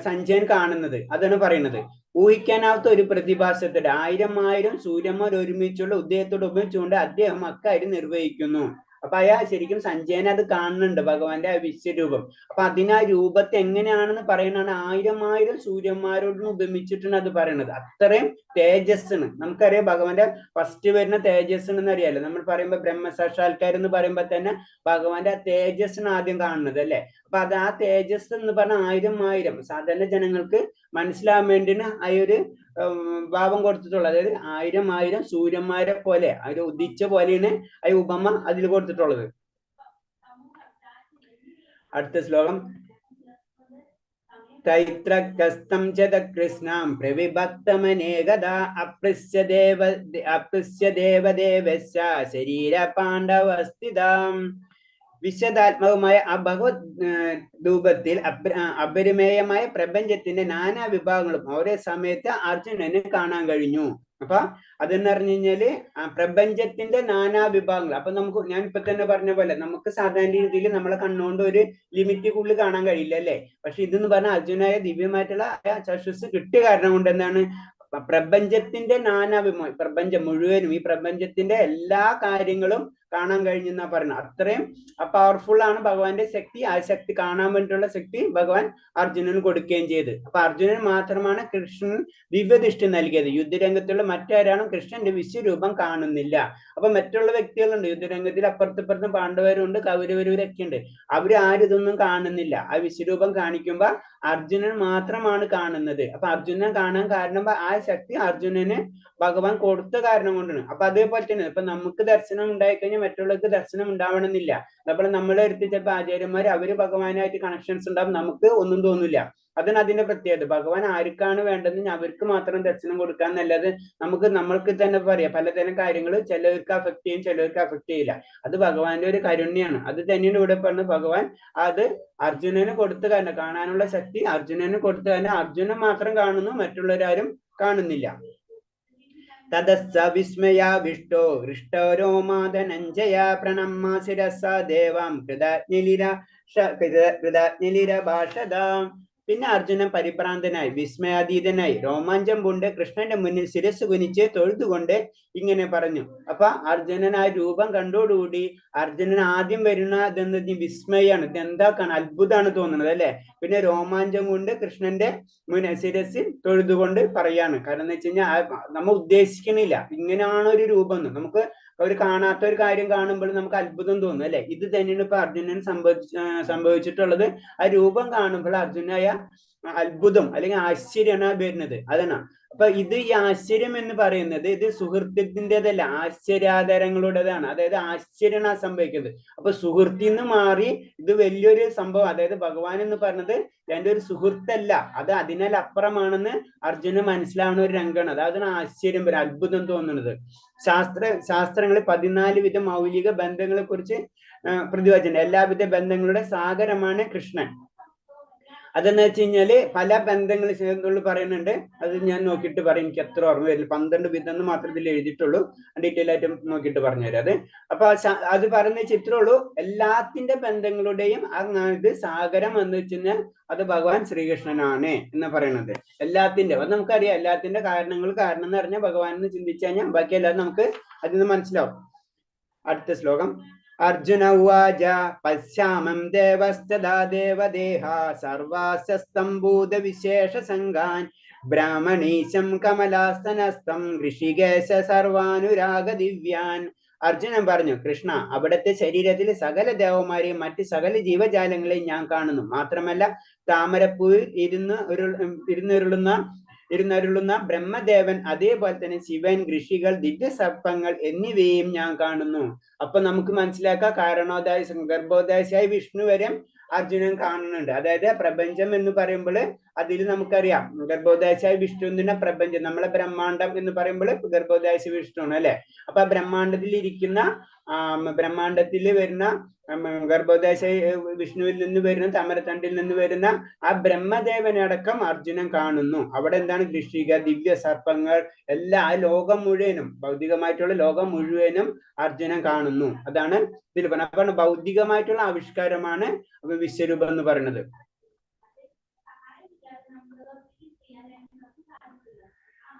സഞ്ജയൻ കാണുന്നത്. അതാണ് പറയുന്നത്. ഊഹിക്കാനാവാത്ത ഒരു പ്രതിഭാസത്തോടെ 1000 സൂര്യന്മാർ ഒരുമിച്ചുള്ള ഉദയത്തോട് ഉപയോഗിച്ചുകൊണ്ട് അദ്ദേഹം അക്കാര്യം നിർവഹിക്കുന്നു. അപ്പൊ അയാൾ ശരിക്കും സഞ്ജയൻ അത് കാണുന്നുണ്ട്, ഭഗവാന്റെ ആ വിശ്വരൂപം. അപ്പൊ അതിനാ രൂപത്തെ എങ്ങനെയാണെന്ന് പറയുന്നതാണ് 1000 സൂര്യന്മാരോട് ഉപമിച്ചിട്ടാണ് അത് പറയുന്നത്. അത്രയും തേജസ്സാണ്. നമുക്കറിയാം ഭഗവാന്റെ ഫസ്റ്റ് വരുന്ന തേജസ് എന്നറിയാലോ. നമ്മൾ പറയുമ്പോ ബ്രഹ്മസാക്ഷാത്കാരം എന്ന് പറയുമ്പോ തന്നെ ഭഗവാന്റെ ആ തേജസ്സിന് ആദ്യം കാണുന്നത് അല്ലെ. അപ്പൊ അത് ആ തേജസ് എന്ന് പറഞ്ഞ 1000 സാധാരണ ജനങ്ങൾക്ക് മനസ്സിലാവാൻ വേണ്ടിയാണ് ആ ഒരു ഭാവം കൊടുത്തിട്ടുള്ളത്. അതായത് 1000 സൂര്യന്മാരെ പോലെ ആ ഒരു ഉദിച്ച പോലെയാണ് ആ ഉപമ അതിൽ കൊടുത്തിട്ടുള്ളത്. അടുത്ത ശ്ലോകം. തൈത്രകസ്തം കൃഷ്ണം പ്രവിഭക്തമനേകദാ അപൃശ്യ ദേവദേവസ്യ ശരീര പാണ്ഡവസ്ഥിതാം. വിശദാത്മകമായ ആ ഭഗവത് രൂപത്തിൽ അപരിമേയമായ പ്രപഞ്ചത്തിന്റെ നാനാ വിഭാഗങ്ങളും ഒരേ സമയത്ത് അർജുനന് കാണാൻ കഴിഞ്ഞു. അപ്പൊ അതെന്ന് പറഞ്ഞു കഴിഞ്ഞാല് പ്രപഞ്ചത്തിന്റെ നാനാ വിഭാഗങ്ങൾ. അപ്പൊ നമുക്ക് ഞാൻ ഇപ്പൊ തന്നെ പറഞ്ഞ പോലെ നമുക്ക് സാധാരണ രീതിയിൽ നമ്മളെ കണ്ണുകൊണ്ട് ഒരു ലിമിറ്റിക്കുള്ളിൽ കാണാൻ കഴിയില്ല അല്ലെ. പക്ഷെ ഇതെന്ന് പറഞ്ഞാൽ അർജുനായ ദിവ്യമായിട്ടുള്ള ചക്ഷുസ് കിട്ടിയ കാരണം കൊണ്ട് എന്താണ് പ്രപഞ്ചത്തിന്റെ നാനാവിധമായി പ്രപഞ്ചം മുഴുവനും ഈ പ്രപഞ്ചത്തിന്റെ എല്ലാ കാര്യങ്ങളും കാണാൻ കഴിഞ്ഞെന്നാ പറയുന്നത്. അത്രയും പവർഫുൾ ആണ് ഭഗവാന്റെ ശക്തി. ആ ശക്തി കാണാൻ വേണ്ടിയിട്ടുള്ള ശക്തി ഭഗവാൻ അർജുനന് കൊടുക്കുകയും ചെയ്ത്. അപ്പൊ അർജുനൻ മാത്രമാണ് കൃഷ്ണൻ ദിവ്യദൃഷ്ടി നൽകിയത്. യുദ്ധരംഗത്തുള്ള മറ്റാരാണ് കൃഷ്ണന്റെ വിശ്വരൂപം കാണുന്നില്ല. അപ്പൊ മറ്റുള്ള വ്യക്തികളുണ്ട് യുദ്ധരംഗത്തിൽ, അപ്പുറത്തും പാണ്ഡവരുണ്ട്, കൗരവരൂരൊക്കെ ഉണ്ട്. അവര് ആരും ഇതൊന്നും കാണുന്നില്ല. ആ വിശ്വരൂപം കാണിക്കുമ്പോ അർജുനൻ മാത്രമാണ് കാണുന്നത്. അപ്പൊ അർജുനൻ കാണാൻ കാരണം ആ ശക്തി അർജുനന് ഭഗവാൻ കൊടുത്ത കാരണം കൊണ്ടാണ്. അപ്പൊ അതേപോലെ തന്നെ ഇപ്പൊ നമുക്ക് ദർശനം ഉണ്ടായിക്കഴിഞ്ഞാൽ മറ്റുള്ളവർക്ക് ദർശനം ഉണ്ടാവണമെന്നില്ല. അതുപോലെ നമ്മളെ അടുത്ത് ചിലപ്പോൾ ആചാര്യന്മാർ അവര് ഭഗവാനായിട്ട് കണക്ഷൻസ് ഉണ്ടാവും, നമുക്ക് ഒന്നും തോന്നില്ല. അതാണ് അതിന്റെ പ്രത്യേകത. ഭഗവാൻ ആർക്കാണ് വേണ്ടതെന്ന് അവർക്ക് മാത്രം ദർശനം കൊടുക്കാന്നല്ലാതെ നമ്മൾക്ക് തന്നെ പറയാം പലതരം കാര്യങ്ങൾ ചിലവർക്ക് അഫക്ട് ചെയ്യും, ചിലവർക്ക് അഫക്ട് ചെയ്യില്ല. അത് ഭഗവാന്റെ ഒരു കരുണ്യാണ്. അത് തന്നെയാണ് ഇവിടെ പറഞ്ഞ ഭഗവാൻ അത് അർജുനന് കൊടുത്തു കാരണം, കാണാനുള്ള ശക്തി അർജുനന് കൊടുത്തു കാരണം അർജുനൻ മാത്രം കാണുന്നു, മറ്റുള്ളവരാരും കാണുന്നില്ല. തദസ്സ വിസ്മയാവിഷ്ടോ ഹൃഷ്ടോ രോമാദനഞ്ജയ പ്രണമ്യ ശിരസാ ദേവാം കൃതാജ്ഞലിരഭാഷതാം. പിന്നെ അർജുനൻ പരിഭ്രാന്തനായി വിസ്മയാതീതനായി രോമാഞ്ചം കൊണ്ട് കൃഷ്ണന്റെ മുന്നിൽ ശിരസ് കുനിച്ച് തൊഴുതുകൊണ്ട് ഇങ്ങനെ പറഞ്ഞു. അപ്പൊ അർജുനൻ ആ രൂപം കണ്ടോടുകൂടി അർജുനൻ ആദ്യം വരുന്ന ഇതെന്ത് വിസ്മയാണ്, ഇതെന്താക്കാണ് അത്ഭുതമാണ് തോന്നുന്നത് അല്ലെ. പിന്നെ രോമാഞ്ചം കൊണ്ട് കൃഷ്ണന്റെ ശിരസിൽ തൊഴുതുകൊണ്ട് പറയാണ്. കാരണം എന്ന് വെച്ച് കഴിഞ്ഞാൽ നമ്മൾ ഉദ്ദേശിക്കണില്ല ഇങ്ങനെയാണ് ഒരു രൂപം. നമുക്ക് ഒരു കാണാത്ത ഒരു കാര്യം കാണുമ്പോൾ നമുക്ക് അത്ഭുതം തോന്നും അല്ലെ. ഇത് തന്നെയാണ് ഇപ്പൊ അർജുനൻ സംഭവിച്ചിട്ടുള്ളത്. ആ രൂപം കാണുമ്പോൾ അർജുനായ അത്ഭുതം അല്ലെങ്കിൽ ആശ്ചര്യമാണ് വരുന്നത്. അതാണ്. അപ്പൊ ഇത് ഈ ആശ്ചര്യം എന്ന് പറയുന്നത് ഇത് സുഹൃത്തിൻ്റെതല്ല, ആശ്ചര്യാദരങ്ങളുടേതാണ്. അതായത് ആശ്ചര്യമാണ് സംഭവിക്കുന്നത്. അപ്പൊ സുഹൃത്തിന്ന് മാറി ഇത് വലിയൊരു സംഭവം. അതായത് ഭഗവാൻ എന്ന് പറഞ്ഞത് എന്റെ ഒരു സുഹൃത്തല്ല, അത് അതിനാൽ അപ്പുറമാണെന്ന് അർജുനന് മനസ്സിലാവുന്ന ഒരു രംഗമാണ്. അതാണ് ആശ്ചര്യം വരെ അത്ഭുതം തോന്നുന്നത്. ശാസ്ത്രങ്ങളിൽ 14 വിധ മൗലിക ബന്ധങ്ങളെ കുറിച്ച് പ്രതിപാദിച്ചിട്ടുണ്ട്. എല്ലാവിധ ബന്ധങ്ങളുടെ സാഗരമാണ് കൃഷ്ണൻ. അതെന്ന് വെച്ച് കഴിഞ്ഞാല് പല ബന്ധങ്ങൾ ചേർന്നുള്ളു പറയുന്നുണ്ട്. അത് ഞാൻ നോക്കിയിട്ട് പറയും, എനിക്ക് എത്ര ഓർമ്മ വരില്ല. 12 വിധം എന്ന് മാത്രം ഇതിൽ എഴുതിയിട്ടുള്ളൂ. ഡീറ്റെയിൽ ആയിട്ട് നോക്കിയിട്ട് പറഞ്ഞുതരാം. അപ്പൊ അത് പറയുന്ന ചിത്രമുള്ളൂ. എല്ലാത്തിന്റെ ബന്ധങ്ങളുടെയും ഇത് സാഗരം എന്ന് വെച്ച് കഴിഞ്ഞാൽ അത് ഭഗവാൻ ശ്രീകൃഷ്ണനാണ് എന്ന് പറയുന്നത്. എല്ലാത്തിന്റെ അത് നമുക്കറിയാം. എല്ലാത്തിന്റെ കാരണം എന്ന് പറഞ്ഞാൽ ഭഗവാൻ എന്ന് ചിന്തിച്ചു കഴിഞ്ഞാൽ ബാക്കി എല്ലാം നമുക്ക് അതിന് മനസ്സിലാവും. അടുത്ത ശ്ലോകം. അർജുന ഉവാച പശ്യാമം ദേവസ്തദാ ദേവദേഹ സർവാസ്യസ്തംഭൂത വിശേഷ സംഘാൻ ബ്രാഹ്മണീശം കമലാസനസ്തം ഋഷികേശ സർവാനുരാഗ ദിവ്യാൻ. അർജുനൻ പറഞ്ഞു, കൃഷ്ണ, അവിടുത്തെ ശരീരത്തിൽ സകല ദേവന്മാരെയും മറ്റ് സകല ജീവജാലങ്ങളെയും ഞാൻ കാണുന്നു. മാത്രമല്ല താമരപ്പൂവിൽ ഇരുന്നരുളുന്ന ബ്രഹ്മദേവൻ, അതേപോലെ തന്നെ ശിവൻ, ഋഷികൾ, ദിവ്യസർപ്പങ്ങൾ എന്നിവയും ഞാൻ കാണുന്നു. അപ്പൊ നമുക്ക് മനസ്സിലാക്കാം, ഗർഭോദാശയായ വിഷ്ണു വരെ അർജുനൻ കാണുന്നുണ്ട്. അതായത് പ്രപഞ്ചം എന്ന് പറയുമ്പോൾ അതിൽ നമുക്കറിയാം ഗർഭോദാശയായ വിഷ്ണുവിന്റെ പ്രപഞ്ചം, നമ്മളെ ബ്രഹ്മാണ്ടം എന്ന് പറയുമ്പോൾ ഗർഭോദാശ വിഷ്ണുവാണ് അല്ലെ. അപ്പൊ ആ ബ്രഹ്മാണ്ടത്തിൽ ഇരിക്കുന്ന ബ്രഹ്മാണ്ടത്തിൽ വരുന്ന ഗർഭോദാശ വിഷ്ണുവിൽ നിന്ന് വരുന്ന താമരത്തണ്ടിൽ നിന്ന് വരുന്ന ആ ബ്രഹ്മദേവനടക്കം അർജുനൻ കാണുന്നു. അവിടെ എന്താണ്? ഋഷിക, ദിവ്യ സർപ്പങ്ങൾ, എല്ലാ ലോകം മുഴുവനും, ഭൗതികമായിട്ടുള്ള ലോകം മുഴുവനും അർജുനൻ കാണുന്നു. അതാണ് ഇതിൽ പറഞ്ഞത്. അപ്പൊ ഭൗതികമായിട്ടുള്ള ആവിഷ്കാരമാണ് വിശ്വരൂപം എന്ന് പറയുന്നത്.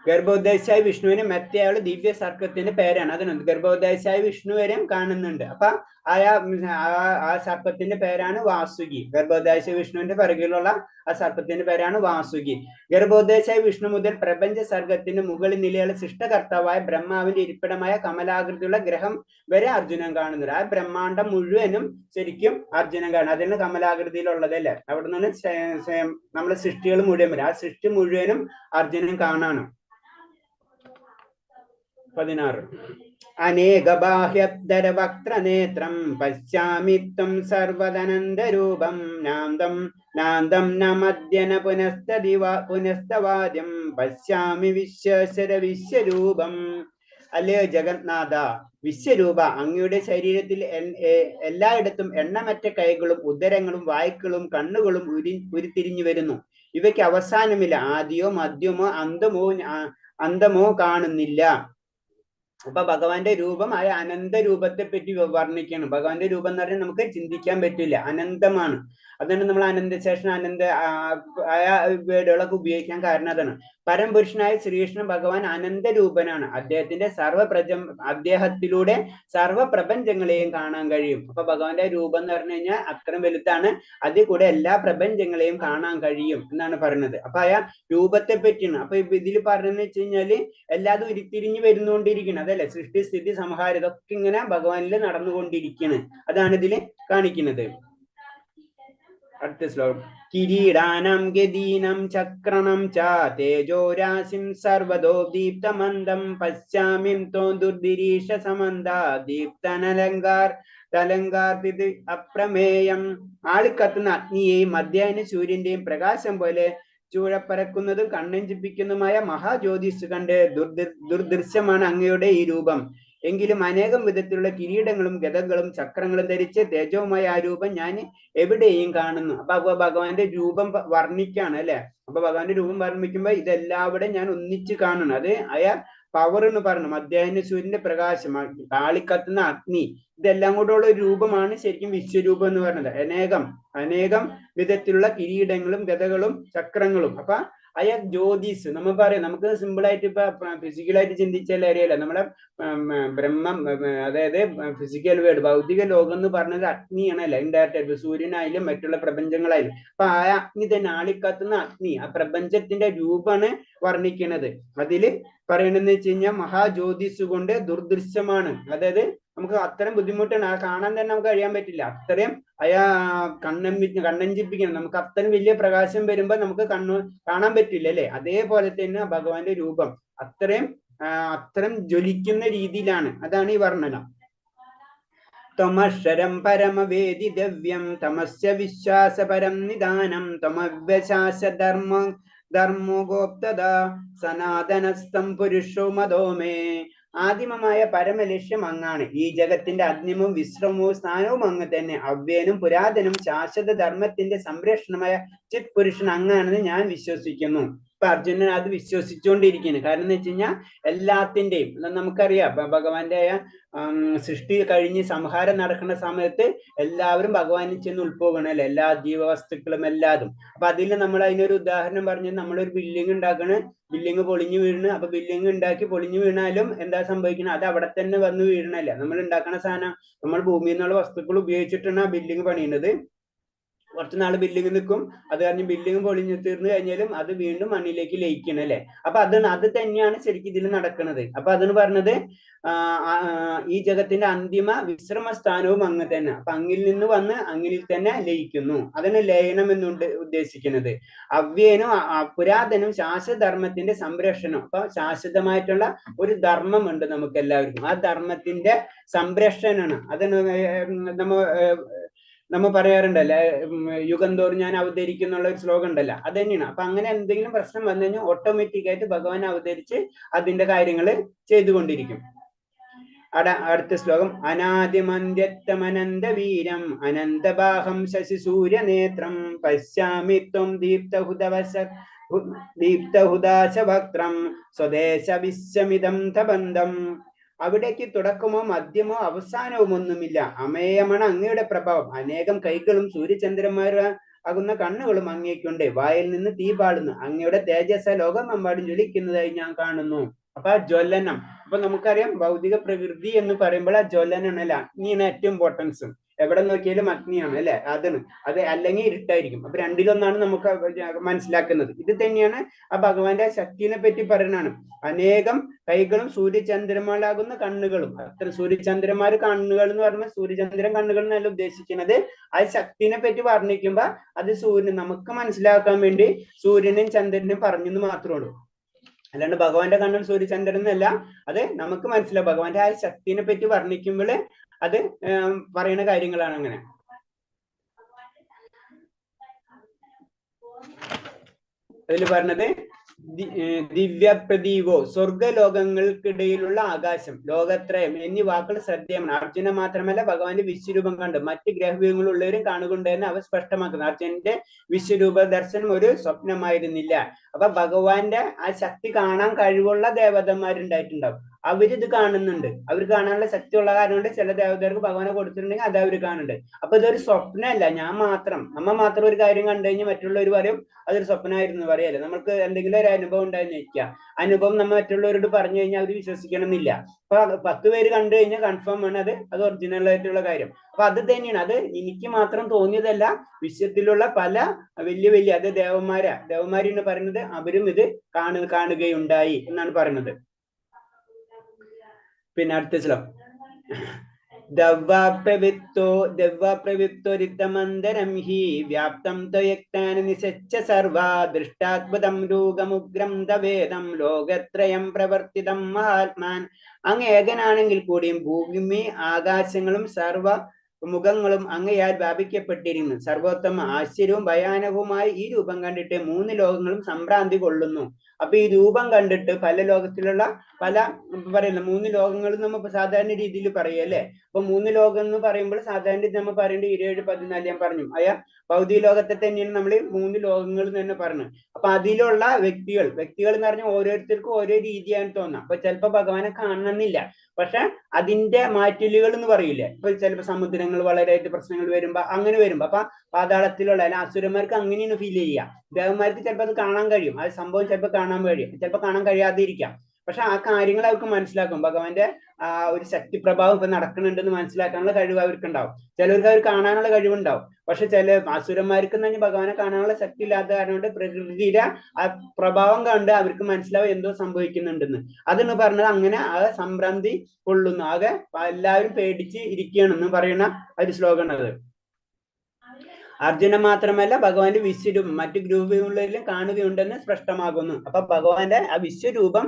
ഗർഭോദാശയായ വിഷ്ണുവിനെ മറ്റേയാള് ദിവ്യ സർപ്പത്തിന്റെ പേരാണ്. അതിനൊന്ന് ഗർഭോദാശയായ വിഷ്ണു വരെയും കാണുന്നുണ്ട്. അപ്പൊ ആ സർപ്പത്തിന്റെ പേരാണ് വാസുകി. ഗർഭോദാശയ വിഷ്ണുവിന്റെ പിറകിലുള്ള ആ സർപ്പത്തിന്റെ പേരാണ് വാസുകി. ഗർഭോദാശയായ വിഷ്ണു മുതൽ പ്രപഞ്ച സർഗത്തിന്റെ മുകളിൽ നിലയുള്ള സൃഷ്ടകർത്താവായ ബ്രഹ്മാവിന്റെ ഇരിപ്പിടമായ കമലാകൃതിയുള്ള ഗ്രഹം വരെ അർജുനൻ കാണുന്നുണ്ട്. ആ ബ്രഹ്മാണ്ടം മുഴുവനും ശരിക്കും അർജുനൻ കാണും. അതിന് കമലാകൃതിയിലുള്ളതല്ലേ. അവിടെ നിന്ന് നമ്മളെ സൃഷ്ടികൾ മുഴുവൻ വരും. ആ സൃഷ്ടി മുഴുവനും അർജുനൻ കാണാണ്. 16 അനേക ബാഹ്യധര വക്ത്രനേത്രം പശ്യാമി ത്വം സർവദനന്തരൂപം നാന്തം ന മദ്യന പുനസ്തവാദ്യം പശ്യാമി വിശ്വേശ്വര വിശ്വരൂപം. അല്ലയോ ജഗന്നാഥ വിശ്വരൂപ, അങ്ങയുടെ ശരീരത്തിൽ എല്ലായിടത്തും എണ്ണമറ്റ കൈകളും ഉദരങ്ങളും വായ്ക്കളും കണ്ണുകളും ഉരുത്തിരിഞ്ഞു വരുന്നു. ഇവയ്ക്ക് അവസാനമില്ല. ആദിയോ മധ്യമോ അന്തമോ കാണുന്നില്ല. അപ്പൊ ഭഗവാന്റെ രൂപം ആ അനന്ത രൂപത്തെ പറ്റി വർണ്ണിക്കണം. ഭഗവാന്റെ രൂപം എന്ന് പറഞ്ഞാൽ നമുക്ക് ചിന്തിക്കാൻ പറ്റില്ല, അനന്തമാണ്. അതുകൊണ്ട് നമ്മൾ അനന്തശേഷൻ വേർഡുകളൊക്കെ ഉപയോഗിക്കാൻ കാരണം അതാണ്. പരംപുരുഷനായ ശ്രീകൃഷ്ണൻ ഭഗവാൻ അനന്ത രൂപനാണ്. അദ്ദേഹത്തിലൂടെ സർവ്വപ്രപഞ്ചങ്ങളെയും കാണാൻ കഴിയും. അപ്പൊ ഭഗവാന്റെ രൂപം എന്ന് പറഞ്ഞു കഴിഞ്ഞാൽ അത്രയും വലുതാണ്. അതിൽ കൂടെ എല്ലാ പ്രപഞ്ചങ്ങളെയും കാണാൻ കഴിയും എന്നാണ് പറയുന്നത്. അപ്പൊ ആ രൂപത്തെ പറ്റിയാണ്. അപ്പൊ ഇതിൽ പറഞ്ഞെന്ന് വെച്ച് കഴിഞ്ഞാല് എല്ലാതും ഉരുത്തിരിഞ്ഞു വരുന്നുകൊണ്ടിരിക്കണം. അതല്ലേ സൃഷ്ടി, സ്ഥിതി, സംഹാരം, ഇതൊക്കെ ഇങ്ങനെ ഭഗവാനിൽ നടന്നുകൊണ്ടിരിക്കണം. അതാണ് ഇതിൽ കാണിക്കുന്നത്. അടുത്ത ശ്ലോകം. കിരീടാനം ഗദീനം ചക്രണം ച തേജോരാശിം സർവദോ ദീപ്തമന്ദം പശ്യാമിം തോ ദുർദിരീഷ സമന്ത ദീപ്തനലങ്കാർ അപ്രമേയം. ആളിക്കത്തുന്ന അഗ്നിയെയും മധ്യാഹ്ന സൂര്യന്റെയും പ്രകാശം പോലെ ചൂഴപ്പരക്കുന്നതും കണ്ണഞ്ചിപ്പിക്കുന്നതുമായ മഹാജ്യോതിസ് കണ്ട് ദുർദൃശ്യമാണ് അങ്ങയുടെ ഈ രൂപം. എങ്കിലും അനേകം വിധത്തിലുള്ള കിരീടങ്ങളും ഗദകളും ചക്രങ്ങളും ധരിച്ച് തേജവുമായ ആ രൂപം ഞാൻ എവിടെയും കാണുന്നു. അപ്പൊ ഭഗവാന്റെ രൂപം വർണ്ണിക്കാണ് അല്ലെ. അപ്പൊ ഭഗവാന്റെ രൂപം വർണ്ണിക്കുമ്പോ ഇതെല്ലാവിടെ ഞാൻ ഒന്നിച്ച് കാണണം. അത് പവർ എന്ന് പറഞ്ഞു. മധ്യാഹ്ന സൂര്യന്റെ പ്രകാശം, കാളിക്കത്തുന്ന അഗ്നി, ഇതെല്ലാം കൂടെ ഉള്ള ഒരു രൂപമാണ് ശരിക്കും വിശ്വരൂപം എന്ന് പറയുന്നത്. അനേകം വിധത്തിലുള്ള കിരീടങ്ങളും ഗദകളും ചക്രങ്ങളും. അപ്പൊ ജ്യോതിസ് നമ്മൾ പറയാം. നമുക്ക് സിമ്പിൾ ആയിട്ട് ഇപ്പൊ ഫിസിക്കലായിട്ട് ചിന്തിച്ചാൽ അറിയാലോ, നമ്മുടെ ബ്രഹ്മം, അതായത് ഫിസിക്കൽ വേൾഡ്, ഭൗതിക ലോകം എന്ന് പറഞ്ഞത് അഗ്നിയാണ് അല്ലെ. ഇൻഡയറക്റ്റ് ആയിട്ട് സൂര്യനായാലും മറ്റുള്ള പ്രപഞ്ചങ്ങളായാലും. അപ്പൊ ആ അഗ്നി തന്നെ, ആളിക്കത്തുന്ന അഗ്നി, ആ പ്രപഞ്ചത്തിന്റെ രൂപമാണ് വർണ്ണിക്കുന്നത്. അതില് പറയണെന്ന് വെച്ച് കഴിഞ്ഞാൽ മഹാജ്യോതിസ് കൊണ്ട് ദുർദൃശ്യമാണ്. അതായത് നമുക്ക് അത്രയും ബുദ്ധിമുട്ടാണ്. ആ കാണാൻ തന്നെ നമുക്ക് കഴിയാൻ പറ്റില്ല. അത്രയും കണ്ണഞ്ചിപ്പിക്കണം. നമുക്ക് അത്രയും വലിയ പ്രകാശം വരുമ്പോ നമുക്ക് കാണാൻ പറ്റില്ല അല്ലെ. അതേപോലെ തന്നെ ഭഗവാന്റെ രൂപം അത്രയും ജ്വലിക്കുന്ന രീതിയിലാണ്. അതാണ് ഈ വർണ്ണന. ത്വമക്ഷരം പരമവേദിതവ്യം തമസ്യ വിശ്വാസപരം നിദാനം ത്വമവ്യശാസ ധർമ്മോഗോപ്തദ സനാതനസ്ഥം പുരുഷോ മതോമേ. ആദിമമായ പരമലക്ഷ്യം അങ്ങാണ്. ഈ ജഗത്തിന്റെ അഗ്നിമവും വിശ്രമവും സ്ഥാനവും അങ്ങ് തന്നെ. അവ്യനും പുരാതനും ശാശ്വത ധർമ്മത്തിന്റെ സംരക്ഷണമായ ചിത് പുരുഷൻ അങ്ങാണെന്ന് ഞാൻ വിശ്വസിക്കുന്നു. ഇപ്പൊ അർജുനൻ അത് വിശ്വസിച്ചുകൊണ്ടിരിക്കുന്നു. കാരണം എന്ന് വെച്ച് കഴിഞ്ഞാൽ എല്ലാത്തിന്റെയും നമുക്കറിയാം, ഭഗവാന്റെ സൃഷ്ടി കഴിഞ്ഞ് സംഹാരം നടക്കുന്ന സമയത്ത് എല്ലാവരും ഭഗവാനിൽ ചെന്ന് ഉൾപോകണം അല്ലെ, എല്ലാ ജീവവസ്തുക്കളും എല്ലാതും. അപ്പൊ അതിൽ നമ്മൾ അതിനൊരു ഉദാഹരണം പറഞ്ഞ് നമ്മളൊരു ബിൽഡിംഗ് ഉണ്ടാക്കണ്, ബിൽഡിംഗ് പൊളിഞ്ഞു വീണ്. അപ്പൊ ബിൽഡിംഗ് ഉണ്ടാക്കി പൊളിഞ്ഞു വീണാലും എന്താ സംഭവിക്കുന്നത്? അത് അവിടെ തന്നെ വന്ന് വീഴണല്ല. നമ്മൾ ഉണ്ടാക്കണ സാധനം, നമ്മൾ ഭൂമിയിൽ നിന്നുള്ള വസ്തുക്കൾ ഉപയോഗിച്ചിട്ടാണ് ആ ബിൽഡിംഗ് പണിയുന്നത്. കുറച്ച് നാൾ ബില്ലിങ് നിൽക്കും, അത് കഴിഞ്ഞ് ബില്ലിങ് പൊളിഞ്ഞ് തീർന്നു കഴിഞ്ഞാലും അത് വീണ്ടും മണ്ണിലേക്ക് ലയിക്കണം അല്ലെ. അപ്പൊ അത് തന്നെയാണ് ശരിക്കും ഇതിൽ നടക്കുന്നത്. അപ്പൊ അതിന് പറഞ്ഞത് ഈ ജഗത്തിന്റെ അന്തിമ വിശ്രമ സ്ഥാനവും അങ്ങ് തന്നെ. അപ്പൊ അങ്ങിൽ നിന്ന് വന്ന് അങ്ങിൽ തന്നെ ലയിക്കുന്നു. അതിന് ലയനം എന്നുണ്ട് ഉദ്ദേശിക്കുന്നത്. അവ്യനും പുരാതനം ശാശ്വതധർമ്മത്തിന്റെ സംരക്ഷണം. അപ്പൊ ശാശ്വതമായിട്ടുള്ള ഒരു ധർമ്മമുണ്ട് നമുക്ക് എല്ലാവർക്കും. ആ ധർമ്മത്തിന്റെ സംരക്ഷണമാണ്. അതിന് നമ്മ പറയാറുണ്ടല്ലേ, യുഗം തോറും ഞാൻ അവതരിക്കുന്നുള്ള ഒരു ശ്ലോകം ഉണ്ടല്ലോ, അത് തന്നെയാണ്. അപ്പൊ അങ്ങനെ എന്തെങ്കിലും പ്രശ്നം വന്നു കഴിഞ്ഞാൽ ഓട്ടോമാറ്റിക് ആയിട്ട് ഭഗവാൻ അവതരിച്ച് അതിന്റെ കാര്യങ്ങൾ ചെയ്തുകൊണ്ടിരിക്കും. അടുത്ത ശ്ലോകം, അനാദിമന്ത്യത്തമനന്ത വീരം അനന്തബാഹം ശശി സൂര്യ നേത്രം പശ്യാമി ത്വം ദീപ്തഹുദാശഭക്ത്രം സ്വദേശ വിശ്വമിതം തബന്ധം. അവിടേക്ക് തുടക്കമോ മധ്യമോ അവസാനവും ഒന്നുമില്ല. അമേയമാണ് അങ്ങയുടെ പ്രഭാവം. അനേകം കൈകളും സൂര്യചന്ദ്രന്മാരാകുന്ന കണ്ണുകളും അങ്ങേക്കുണ്ട്. വായിൽ നിന്ന് തീ പാടുന്നു. അങ്ങയുടെ തേജസ് ലോകമെമ്പാടും ജ്വലിക്കുന്നതായി ഞാൻ കാണുന്നു. അപ്പൊ ആ ജ്വലനം, അപ്പൊ നമുക്കറിയാം ഭൗതിക പ്രകൃതി എന്ന് പറയുമ്പോൾ ആ ജ്വലനാണ് അല്ലെ, അഗ്നിയാണ് ഏറ്റവും ഇമ്പോർട്ടൻസ്. എവിടെ നോക്കിയാലും അഗ്നിയാണ് അല്ലെ, അത് അല്ലെങ്കിൽ ഇരുട്ടായിരിക്കും. അപ്പൊ രണ്ടിലൊന്നാണ് നമുക്ക് മനസ്സിലാക്കുന്നത്. ഇത് തന്നെയാണ് ആ ഭഗവാന്റെ ശക്തിനെ പറ്റി പറയുന്നതാണ്. അനേകം കൈകളും സൂര്യചന്ദ്രന്മാരാകുന്ന കണ്ണുകളും. അത്ര സൂര്യചന്ദ്രന്മാർ കണ്ണുകൾ എന്ന് പറയുമ്പോൾ സൂര്യചന്ദ്രൻ കണ്ണുകൾ എന്നല്ല ഉദ്ദേശിക്കുന്നത്. ആ ശക്തിനെ പറ്റി വർണ്ണിക്കുമ്പോ അത് നമുക്ക് മനസ്സിലാക്കാൻ വേണ്ടി സൂര്യനും ചന്ദ്രനും പറഞ്ഞെന്ന് മാത്രമേ ഉള്ളൂ. അല്ലാണ്ട് ഭഗവാന്റെ കണ്ണിൽ സൂര്യചന്ദ്രൻ എന്നല്ല. അത് നമുക്ക് മനസ്സിലാവും. ഭഗവാന്റെ ആ ശക്തിനെ പറ്റി വർണ്ണിക്കുമ്പോൾ അത് പറയുന്ന കാര്യങ്ങളാണ്. അങ്ങനെ അതിൽ പറഞ്ഞത് ദിവ്യ പ്രദീപോ, സ്വർഗലോകങ്ങൾക്കിടയിലുള്ള ആകാശം, ലോകത്രയം എന്നീ വാക്കുകൾ ശ്രദ്ധേയമാണ്. അർജുന മാത്രമല്ല ഭഗവാന്റെ വിശ്വരൂപം കണ്ട് മറ്റ് ഗ്രഹവിഹങ്ങളുള്ളവരും കാണുകൊണ്ടെന്ന് അവ സ്പഷ്ടമാക്കുന്നു. അർജുനന്റെ വിശ്വരൂപ ദർശനം ഒരു സ്വപ്നമായിരുന്നില്ല. അപ്പൊ ഭഗവാന്റെ ആ ശക്തി കാണാൻ കഴിവുള്ള ദേവതന്മാരുണ്ടായിട്ടുണ്ടാവും. അവരിത് കാണുന്നുണ്ട്. അവർ കാണാനുള്ള ശക്തിയുള്ള കാരണം കൊണ്ട് ചില ദേവതർക്ക് ഭഗവാനെ കൊടുത്തിട്ടുണ്ടെങ്കിൽ അത് അവർ കാണുന്നുണ്ട്. അപ്പൊ ഇതൊരു സ്വപ്നമല്ല. നമ്മ മാത്രം ഒരു കാര്യം കണ്ടു കഴിഞ്ഞാൽ മറ്റുള്ളവർ പറയും അതൊരു സ്വപ്നമായിരുന്നു പറയല്ലേ. നമുക്ക് എന്തെങ്കിലും ഒരു അനുഭവം ഉണ്ടായെന്ന് വെക്കുക. അനുഭവം നമ്മൾ മറ്റുള്ളവരോട് പറഞ്ഞു കഴിഞ്ഞാൽ അവർ വിശ്വസിക്കണം എന്നില്ല. അപ്പൊ 10 പേര് കണ്ടു കഴിഞ്ഞാൽ കൺഫേം ആണ് അത് ഒറിജിനൽ ആയിട്ടുള്ള കാര്യം. അപ്പൊ അത് തന്നെയാണ്. അത് എനിക്ക് മാത്രം തോന്നിയതല്ല. വിശ്വത്തിലുള്ള പല വലിയ അത് ദേവന്മാരെന്ന് പറയുന്നത് അവരും ഇത് കാണുകയുണ്ടായി എന്നാണ് പറയുന്നത്. പിന്നെ അടുത്ത ശ്ലോകം, ദവ്വാപ്രവിപ്തോരിതമന്തരം ഹി വ്യാപ്തം ത്വയക്താന നിശച്ച സർവാ ദൃഷ്ടാത്ഭുതം രൂപമുഗ്രം തവേദം ലോകത്രയം പ്രവർത്തിതം മഹാത്മാൻ. അങ്ങ് ഏകനാണെങ്കിൽ കൂടിയും ഭൂമി ആകാശങ്ങളും സർവ മുഖങ്ങളും അങ്ങയാൽ വ്യാപിക്കപ്പെട്ടിരുന്നു. സർവോത്തമ ആശ്ചര്യവും ഭയാനകവുമായി ഈ രൂപം കണ്ടിട്ട് 3 ലോകങ്ങളും സംഭ്രാന്തി കൊള്ളുന്നു. അപ്പൊ ഈ രൂപം കണ്ടിട്ട് പല ലോകത്തിലുള്ള പറയുന്ന 3 ലോകങ്ങളും നമ്മൾ സാധാരണ രീതിയിൽ പറയല്ലേ. അപ്പൊ 3 ലോകം എന്ന് പറയുമ്പോൾ സാധാരണ നമ്മൾ പറയേണ്ടത് 27, 14 ഞാൻ പറഞ്ഞു. ഭൗതിക ലോകത്തെ തന്നെയാണ് നമ്മൾ 3 ലോകങ്ങൾ തന്നെ പറഞ്ഞു. അപ്പൊ അതിലുള്ള വ്യക്തികൾ എന്ന് പറഞ്ഞാൽ ഓരോരുത്തർക്കും ഓരോ രീതിയാണ് തോന്നാം. അപ്പൊ ചിലപ്പോ ഭഗവാനെ കാണണമെന്നില്ല. പക്ഷെ അതിന്റെ മാറ്റലുകൾ എന്ന് പറയില്ലേ. ഇപ്പൊ ചിലപ്പോ സമുദ്രങ്ങൾ വളരെയായിട്ട് പ്രശ്നങ്ങൾ വരുമ്പോ അങ്ങനെ വരുമ്പോ അപ്പൊ പാതാളത്തിലുള്ള അസുരന്മാർക്ക് അങ്ങനെയാണ് ഫീൽ ചെയ്യുക. ദേവന്മാർക്ക് ചിലപ്പോൾ അത് കാണാൻ കഴിയും. ആ സംഭവം ചിലപ്പോൾ കാണാൻ കഴിയും, ചിലപ്പോൾ കാണാൻ കഴിയാതെ ഇരിക്കാം. പക്ഷെ ആ കാര്യങ്ങൾ അവർക്ക് മനസ്സിലാക്കും. ഭഗവാന്റെ ഒരു ശക്തി പ്രഭാവം ഇപ്പൊ നടക്കുന്നുണ്ടെന്ന് മനസ്സിലാക്കാനുള്ള കഴിവ് അവർക്കുണ്ടാവും. ചിലർക്ക് അവർ കാണാനുള്ള കഴിവുണ്ടാവും. പക്ഷെ ചില അസുരന്മാർക്ക് തന്നെ ഭഗവാനെ കാണാനുള്ള ശക്തി ഇല്ലാത്ത കാരണം കൊണ്ട് പ്രകൃതിയുടെ ആ പ്രഭാവം കണ്ട് അവർക്ക് മനസ്സിലാവും എന്തോ സംഭവിക്കുന്നുണ്ടെന്ന്. അതെന്ന് പറഞ്ഞത് അങ്ങനെ ആ സംഭ്രാന്തി കൊള്ളുന്നു. ആകെ എല്ലാവരും പേടിച്ച് ഇരിക്കുകയാണെന്ന് പറയുന്ന ഒരു ശ്ലോകമാണ് അത്. അർജുന മാത്രമല്ല ഭഗവാന്റെ വിശ്വരൂപം മറ്റു ഗ്രൂപ്പുകളിലും കാണുകയുണ്ടെന്ന് സ്പഷ്ടമാകുന്നു. അപ്പൊ ഭഗവാന്റെ ആ വിശ്വരൂപം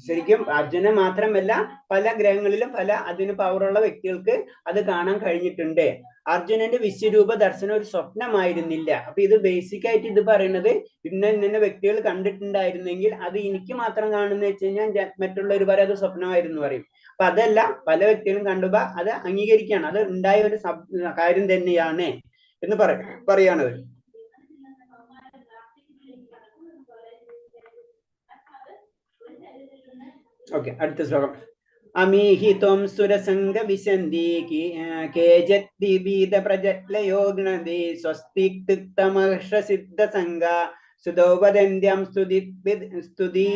ശരിക്കും അർജുന മാത്രമല്ല പല ഗ്രഹങ്ങളിലും അതിന് പവറുള്ള വ്യക്തികൾക്ക് അത് കാണാൻ കഴിഞ്ഞിട്ടുണ്ട്. അർജുനന്റെ വിശ്വരൂപ ദർശനം ഒരു സ്വപ്നമായിരുന്നില്ല. അപ്പൊ ഇത് ബേസിക് ആയിട്ട് ഇത് പറയുന്നത് ഇന്ന വ്യക്തികൾ കണ്ടിട്ടുണ്ടായിരുന്നെങ്കിൽ അത് എനിക്ക് മാത്രം കാണുന്ന വെച്ച് കഴിഞ്ഞാൽ മറ്റുള്ളവർ പറയും അത് സ്വപ്നമായിരുന്നു പറയും. അപ്പൊ അതല്ല, പല വ്യക്തികളും കണ്ടുമ്പോ അത് അംഗീകരിക്കുകയാണ്, അത് ഉണ്ടായ ഒരു കാര്യം തന്നെയാണ് എന്ന് പറയാണത്. ഓക്കെ, അടുത്ത ശ്ലോകം. അമീഹിത്വം സുരസംഗ വിശന്തി കേജദ്ദീപീത പ്രജലയോഗ്നദി സ്വസ്തിക്തമഹ്രസിദ്ധ സംഗ സുതോപദന്ത്യം സ്തുതി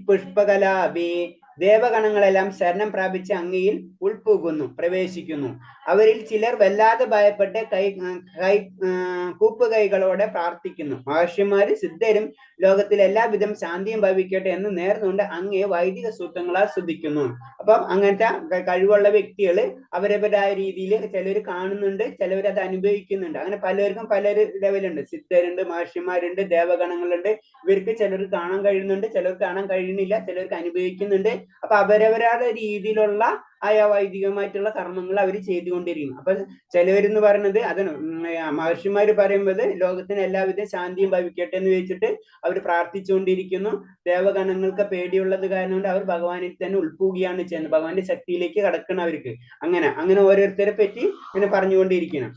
പുഷ്പകലാഭി ദേവഗണങ്ങളെല്ലാം ശരണം പ്രാപിച്ച് അങ്ങയിൽ ഉൾപ്പുകുന്നു, പ്രവേശിക്കുന്നു. അവരിൽ ചിലർ വല്ലാതെ ഭയപ്പെട്ട് കൂപ്പുകൈകളോടെ പ്രാർത്ഥിക്കുന്നു. മഹർഷിമാര് സിദ്ധരും ലോകത്തിൽ എല്ലാവിധം ശാന്തിയും ഭവിക്കട്ടെ എന്ന് നേർന്നുകൊണ്ട് അങ്ങയെ വൈദിക സൂത്രങ്ങളാൽ സ്തുതിക്കുന്നു. അപ്പം അങ്ങനത്തെ കഴിവുള്ള വ്യക്തികള് അവരവരായ രീതിയിൽ ചിലർ കാണുന്നുണ്ട്, ചിലവർ അത് അനുഭവിക്കുന്നുണ്ട്. അങ്ങനെ പലർക്കും പല ലെവലുണ്ട്. സിദ്ധരുണ്ട്, മഹർഷിമാരുണ്ട്, ദേവഗണങ്ങളുണ്ട്. ഇവർക്ക് ചിലർക്ക് കാണാൻ കഴിയുന്നുണ്ട്, ചിലർക്ക് കാണാൻ കഴിയുന്നില്ല, ചിലർക്ക് അനുഭവിക്കുന്നുണ്ട്. അപ്പൊ അവരവരുടെ രീതിയിലുള്ള വൈദികമായിട്ടുള്ള കർമ്മങ്ങൾ അവർ ചെയ്തുകൊണ്ടിരിക്കുന്നു. അപ്പൊ ചിലവരെന്ന് പറയുന്നത് അതാണ് മഹർഷിമാര് പറയുന്നത് ലോകത്തിന് എല്ലാവിധ ശാന്തിയും ഭവിക്കട്ടെ എന്ന് വെച്ചിട്ട് അവർ പ്രാർത്ഥിച്ചുകൊണ്ടിരിക്കുന്നു. ദേവഗണങ്ങൾക്ക് പേടിയുള്ളത് കാരണം കൊണ്ട് അവർ ഭഗവാനിൽ തന്നെ ഉൾപ്പുകയാണ് ചെയ്യുന്നത്, ഭഗവാന്റെ ശക്തിയിലേക്ക് കടക്കണം അവർക്ക്. അങ്ങനെ ഓരോരുത്തരെ പറ്റി ഇങ്ങനെ പറഞ്ഞുകൊണ്ടിരിക്കണം.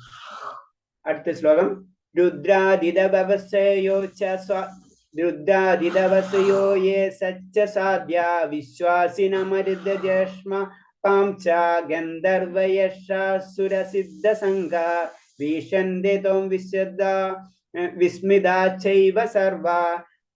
അടുത്ത ശ്ലോകം. രുദ്രാദിതവസയോ യേ സച്ച സാധ്യ വിശ്വാസിനമരുദ്ജേഷ്മ പാംച ഗന്ധർവയശാസുരസിദ്ധ സംഘ വീഷന്തി ത്വം വിസ്മിതാ ചൈവ സർവ.